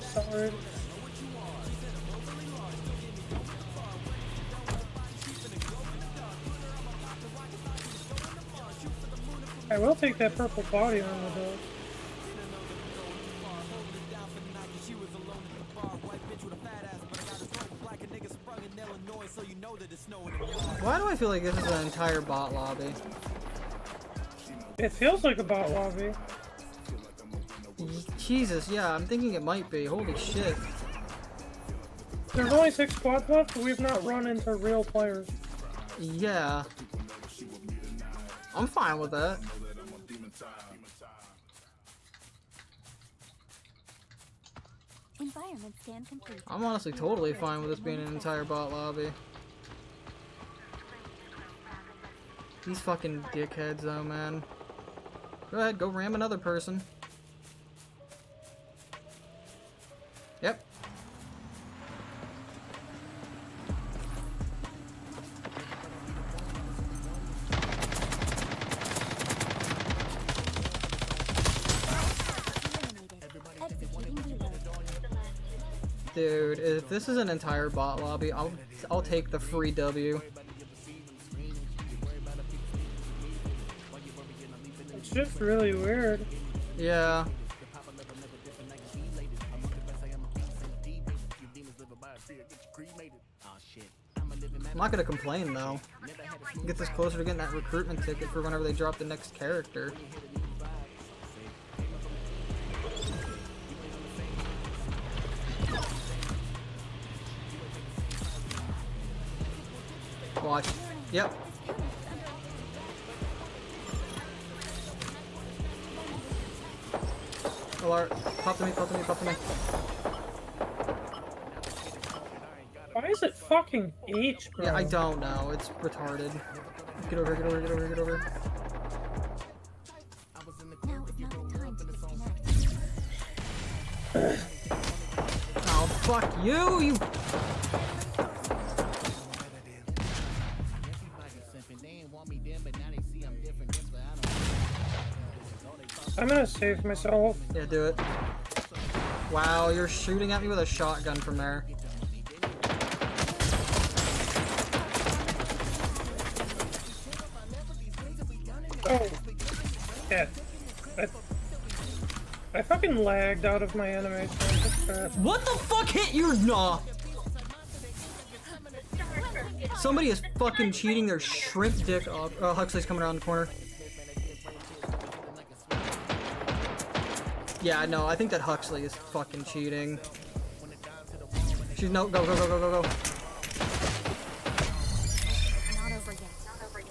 Sorry. I will take that purple body on the door. Why do I feel like this is an entire bot lobby? It feels like a bot lobby. Jesus, yeah, I'm thinking it might be. Holy shit. There's only 6 squads left, but we've not run into real players. Yeah. I'm fine with that. Environment scan complete. I'm honestly totally fine with this being an entire bot lobby. These fucking dickheads though, man. Go ahead, go ram another person. Yep. Dude, if this is an entire bot lobby, I'll take the free W. It's just really weird. Yeah. I'm not gonna complain though. Get this closer to getting that recruitment ticket for whenever they drop the next character. Watch. Yep. Alert. Pop to me, pop to me, pop to me. Why is it fucking H, bro? Yeah, I don't know. It's retarded. Get over, get over, get over, get over. Now is not the time to disconnect. Oh, fuck you, you... I'm gonna save myself. Yeah, do it. Wow, you're shooting at me with a shotgun from there. Oh, shit. I fucking lagged out of my animation. What the fuck hit you? Nah. Somebody is fucking cheating their shrimp dick off. Oh, Huxley's coming around the corner. Yeah, no, I think that Huxley is fucking cheating. She's no, go, go, go, go, go, go. Not over yet. Not over yet.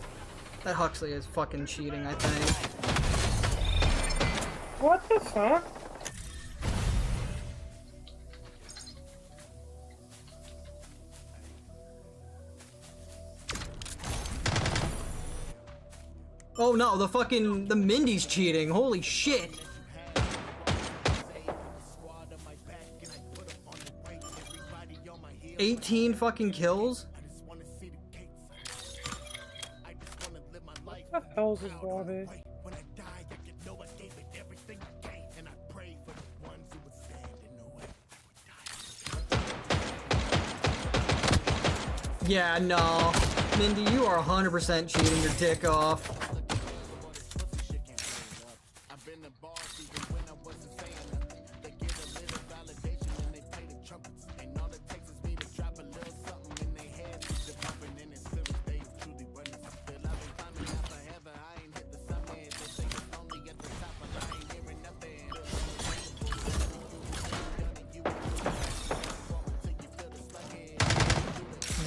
That Huxley is fucking cheating, I think. What the fuck? Oh no, the Mindy's cheating. Holy shit. 18 fucking kills? What the hell is this lobby? Yeah, no. Mindy, you are 100% cheating your dick off.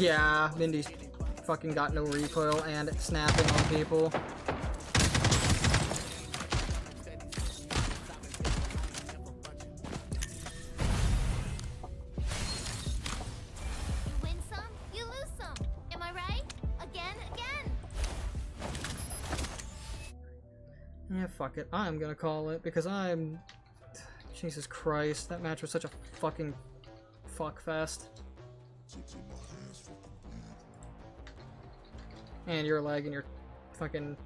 Yeah, Mindy's fucking got no recoil and snapping on people. You win some, you lose some. Am I right? Again. Yeah, fuck it. I'm gonna call it because I'm... Jesus Christ, that match was such a fucking fuckfest. And you're lagging your fucking